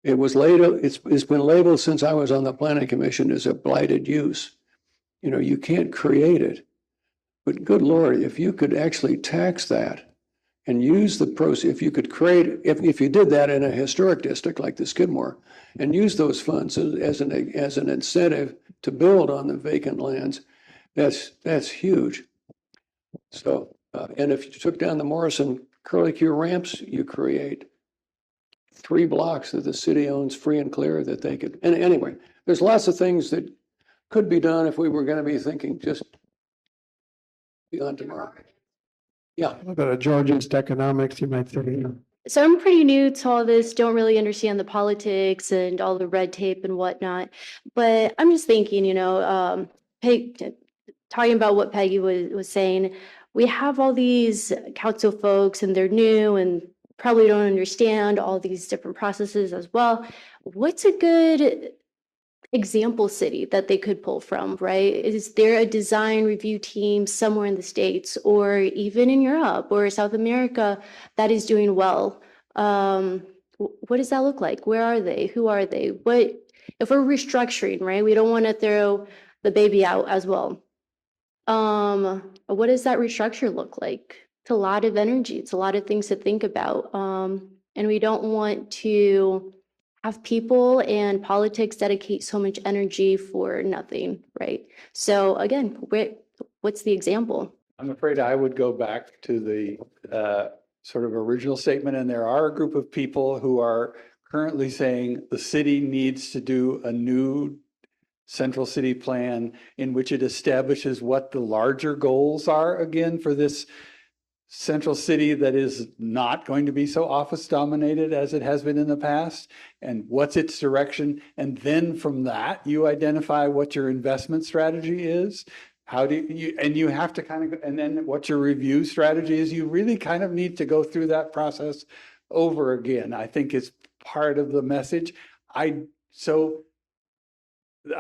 It was labeled, it's been labeled since I was on the planning commission as a blighted use. You know, you can't create it. But good Lord, if you could actually tax that and use the pros, if you could create, if you did that in a historic district like the Skidmore and use those funds as an incentive to build on the vacant lands, that's huge. So, and if you took down the Morrison curlicue ramps, you create 3 blocks that the city owns free and clear that they could, and anyway, there's lots of things that could be done if we were going to be thinking just beyond tomorrow. Yeah. A little bit of Georgist economics, you might say. So I'm pretty new to all this, don't really understand the politics and all the red tape and whatnot. But I'm just thinking, talking about what Peggy was saying, we have all these council folks and they're new and probably don't understand all these different processes as well. What's a good example city that they could pull from, right? Is there a design review team somewhere in the States or even in Europe or South America that is doing well? What does that look like? Where are they? Who are they? What if we're restructuring, right? We don't want to throw the baby out as well. What does that restructure look like? It's a lot of energy. It's a lot of things to think about. And we don't want to have people and politics dedicate so much energy for nothing, right? So again, what's the example? I'm afraid I would go back to the sort of original statement, and there are a group of people who are currently saying the city needs to do a new central city plan in which it establishes what the larger goals are again for this central city that is not going to be so office dominated as it has been in the past, and what's its direction. And then from that, you identify what your investment strategy is. How do you, and you have to kind of, and then what your review strategy is. You really kind of need to go through that process over again. I think it's part of the message. I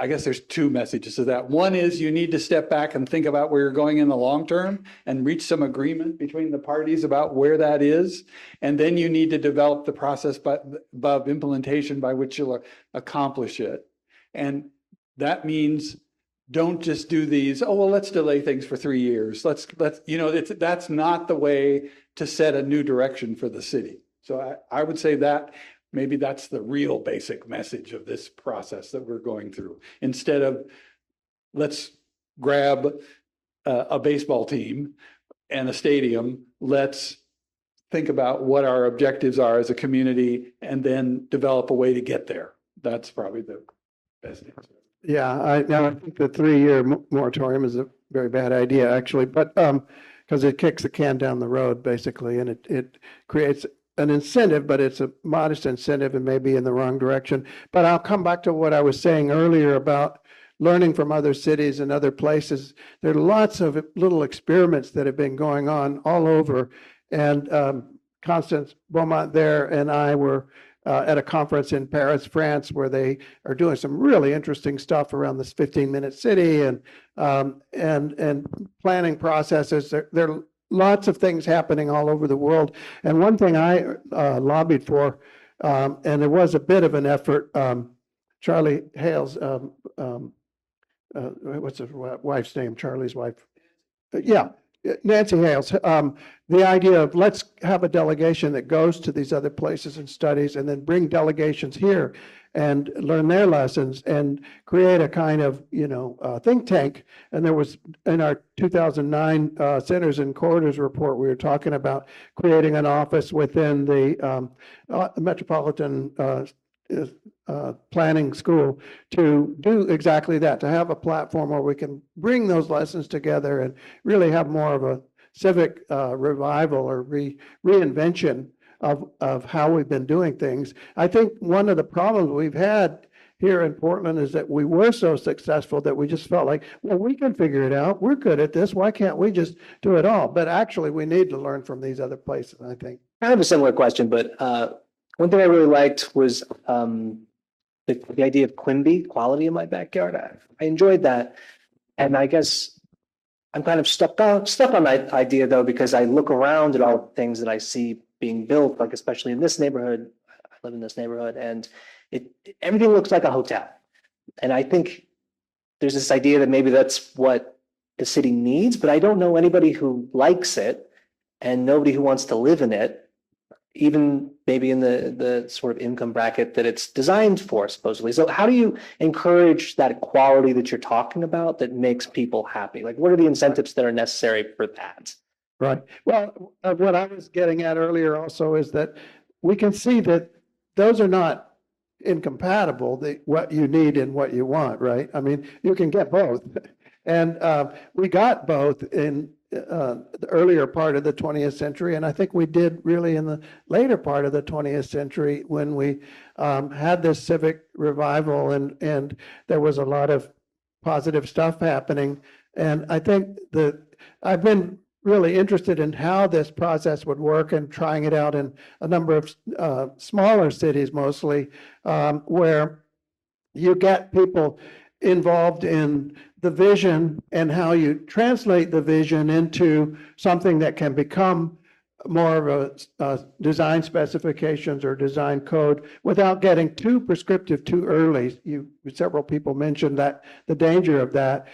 guess there's 2 messages to that. One is you need to step back and think about where you're going in the long term and reach some agreement between the parties about where that is. And then you need to develop the process of implementation by which you'll accomplish it. And that means don't just do these, oh, well, let's delay things for 3 years. That's not the way to set a new direction for the city. So I would say that maybe that's the real basic message of this process that we're going through. Instead of let's grab a baseball team and a stadium, let's think about what our objectives are as a community and then develop a way to get there. That's probably the best answer. Yeah, I think the 3-year moratorium is a very bad idea, actually, but because it kicks the can down the road, basically, and it creates an incentive, but it's a modest incentive and maybe in the wrong direction. But I'll come back to what I was saying earlier about learning from other cities and other places. There are lots of little experiments that have been going on all over. And Constance Beaumont there and I were at a conference in Paris, France, where they are doing some really interesting stuff around this 15-minute city and planning processes. There are lots of things happening all over the world. And one thing I lobbied for, and there was a bit of an effort, Charlie Hale's, what's his wife's name? Charlie's wife. Yeah, Nancy Hale's. The idea of let's have a delegation that goes to these other places and studies and then bring delegations here and learn their lessons and create a kind of, think tank. And there was in our 2009 Centers and Corridors report, we were talking about creating an office within the Metropolitan Planning School to do exactly that, to have a platform where we can bring those lessons together and really have more of a civic revival or reinvention of how we've been doing things. I think one of the problems we've had here in Portland is that we were so successful that we just felt like, well, we can figure it out. We're good at this. Why can't we just do it all? But actually, we need to learn from these other places, I think. I have a similar question, but one thing I really liked was the idea of Quimby, quality in my backyard. I enjoyed that. And I guess I'm kind of stuck on that idea though, because I look around at all the things that I see being built, like especially in this neighborhood. I live in this neighborhood, and everything looks like a hotel. And I think there's this idea that maybe that's what the city needs, but I don't know anybody who likes it and nobody who wants to live in it, even maybe in the sort of income bracket that it's designed for, supposedly. So how do you encourage that quality that you're talking about that makes people happy? Like, what are the incentives that are necessary for that? Right. Well, what I was getting at earlier also is that we can see that those are not incompatible, what you need and what you want, right? I mean, you can get both. And we got both in the earlier part of the 20th century. And I think we did really in the later part of the 20th century when we had this civic revival and there was a lot of positive stuff happening. And I think that I've been really interested in how this process would work and trying it out in a number of smaller cities mostly, where you get people involved in the vision and how you translate the vision into something that can become more of a design specifications or design code without getting too prescriptive too early. Several people mentioned that the danger of that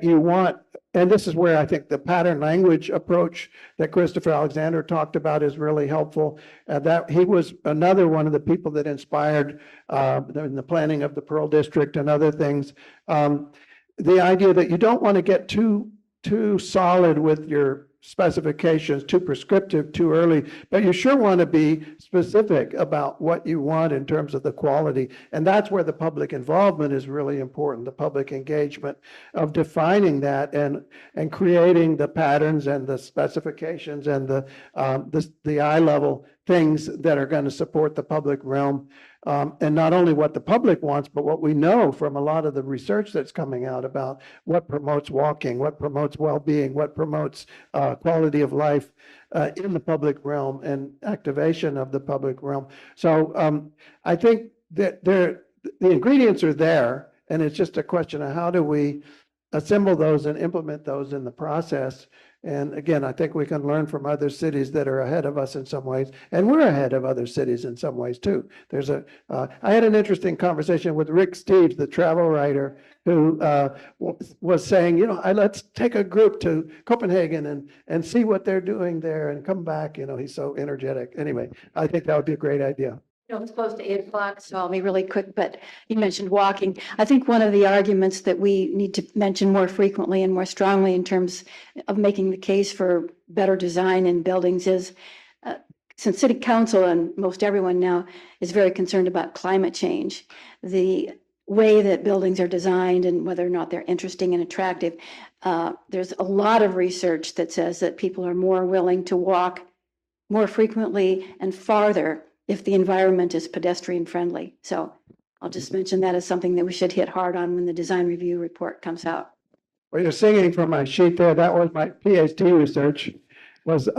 you want, and this is where I think the pattern language approach that Christopher Alexander talked about is really helpful. That he was another one of the people that inspired in the planning of the Pearl District and other things. The idea that you don't want to get too solid with your specifications, too prescriptive too early, but you sure want to be specific about what you want in terms of the quality. And that's where the public involvement is really important, the public engagement of defining that and creating the patterns and the specifications and the eye level things that are going to support the public realm. And not only what the public wants, but what we know from a lot of the research that's coming out about what promotes walking, what promotes well-being, what promotes quality of life in the public realm and activation of the public realm. So I think that the ingredients are there, and it's just a question of how do we assemble those and implement those in the process. And again, I think we can learn from other cities that are ahead of us in some ways, and we're ahead of other cities in some ways too. I had an interesting conversation with Rick Steves, the travel writer, who was saying, let's take a group to Copenhagen and see what they're doing there and come back. He's so energetic. Anyway, I think that would be a great idea. It's close to 8 o'clock, so I'll be really quick, but you mentioned walking. I think one of the arguments that we need to mention more frequently and more strongly in terms of making the case for better design in buildings is, since City Council and most everyone now is very concerned about climate change, the way that buildings are designed and whether or not they're interesting and attractive, there's a lot of research that says that people are more willing to walk more frequently and farther if the environment is pedestrian friendly. So I'll just mention that as something that we should hit hard on when the design review report comes out. Well, you're singing from my sheet there. That was my PhD research, was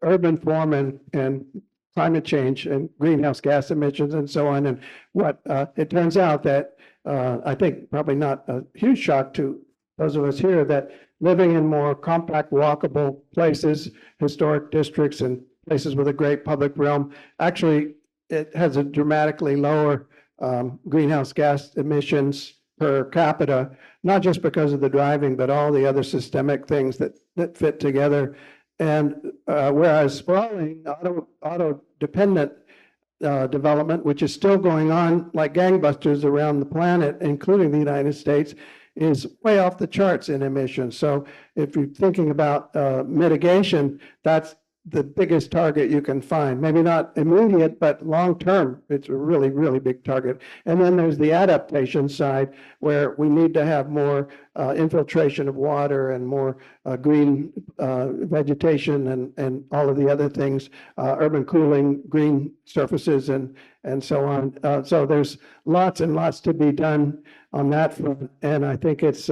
urban form and climate change and greenhouse gas emissions and so on. And what it turns out that I think probably not a huge shock to those of us here, that living in more compact, walkable places, historic districts and places with a great public realm, actually, it has a dramatically lower greenhouse gas emissions per capita, not just because of the driving, but all the other systemic things that fit together. And whereas sprawling, auto-dependent development, which is still going on like gangbusters around the planet, including the United States, is way off the charts in emissions. So if you're thinking about mitigation, that's the biggest target you can find. Maybe not immediate, but long-term, it's a really, really big target. And then there's the adaptation side, where we need to have more infiltration of water and more green vegetation and all of the other things, urban cooling, green surfaces, and so on. So there's lots and lots to be done on that front. And I think it's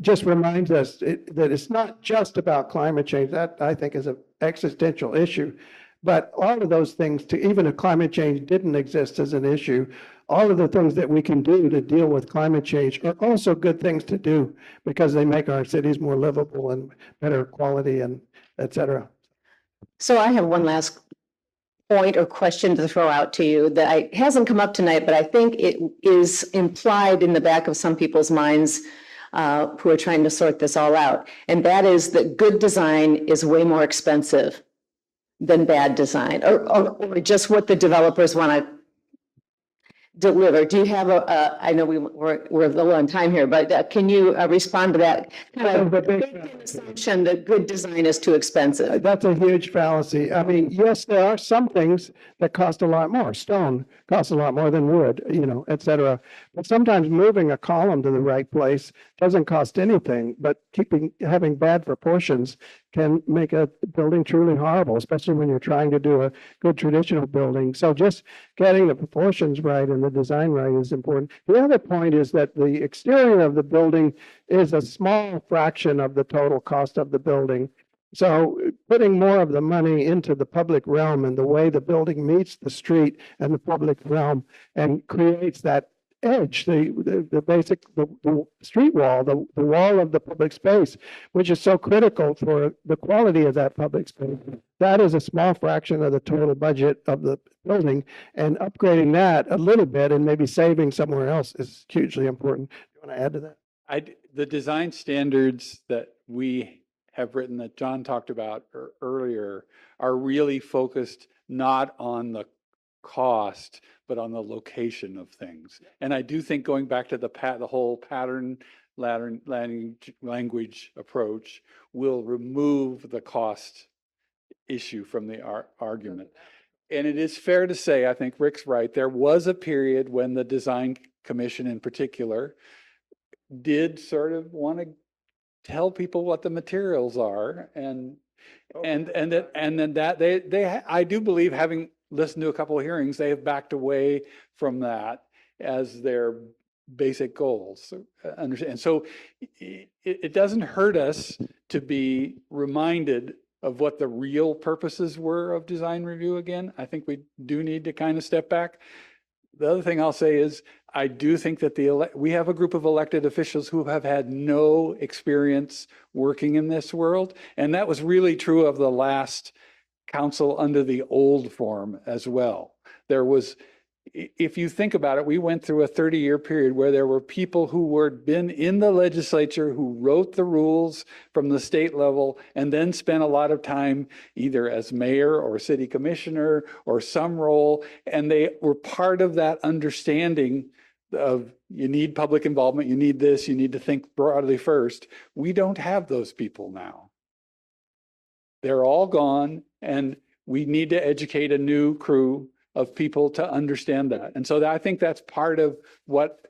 just reminds us that it's not just about climate change. That, I think, is an existential issue. But all of those things, to even if climate change didn't exist as an issue, all of the things that we can do to deal with climate change are also good things to do because they make our cities more livable and better quality and et cetera. So I have one last point or question to throw out to you that hasn't come up tonight, but I think it is implied in the back of some people's minds who are trying to sort this all out. And that is that good design is way more expensive than bad design, or just what the developers want to deliver. Do you have I know we're a little on time here, but can you respond to that kind of assumption that good design is too expensive? That's a huge fallacy. I mean, yes, there are some things that cost a lot more. Stone costs a lot more than wood, et cetera. But sometimes moving a column to the right place doesn't cost anything, but having bad proportions can make a building truly horrible, especially when you're trying to do a good traditional building. So just getting the proportions right and the design right is important. The other point is that the exterior of the building is a small fraction of the total cost of the building. So putting more of the money into the public realm and the way the building meets the street and the public realm and creates that edge, the basic street wall, the wall of the public space, which is so critical for the quality of that public space. That is a small fraction of the total budget of the building, and upgrading that a little bit and maybe saving somewhere else is hugely important. Do you want to add to that? The design standards that we have written that John talked about earlier are really focused not on the cost, but on the location of things. And I do think going back to the whole pattern language approach will remove the cost issue from the argument. And it is fair to say, I think Rick's right, there was a period when the design commission in particular did sort of want to tell people what the materials are, and then that I do believe, having listened to a couple of hearings, they have backed away from that as their basic goals. And so it doesn't hurt us to be reminded of what the real purposes were of design review again. I think we do need to kind of step back. The other thing I'll say is, I do think that we have a group of elected officials who have had no experience working in this world. And that was really true of the last council under the old form as well. There was, if you think about it, we went through a 30-year period where there were people who had been in the legislature who wrote the rules from the state level and then spent a lot of time either as mayor or city commissioner or some role, and they were part of that understanding of you need public involvement, you need this, you need to think broadly first. We don't have those people now. They're all gone, and we need to educate a new crew of people to understand that. And so I think that's part of what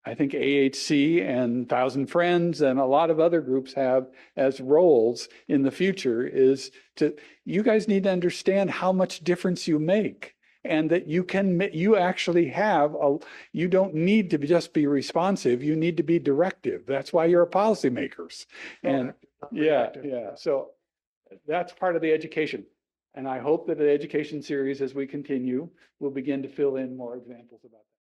I think AHC and Thousand Friends and a lot of other groups have as roles in the future, is you guys need to understand how much difference you make, and that you actually have you don't need to just be responsive, you need to be directive. That's why you're policymakers. And yeah. So that's part of the education. And I hope that the education series, as we continue, will begin to fill in more examples about that.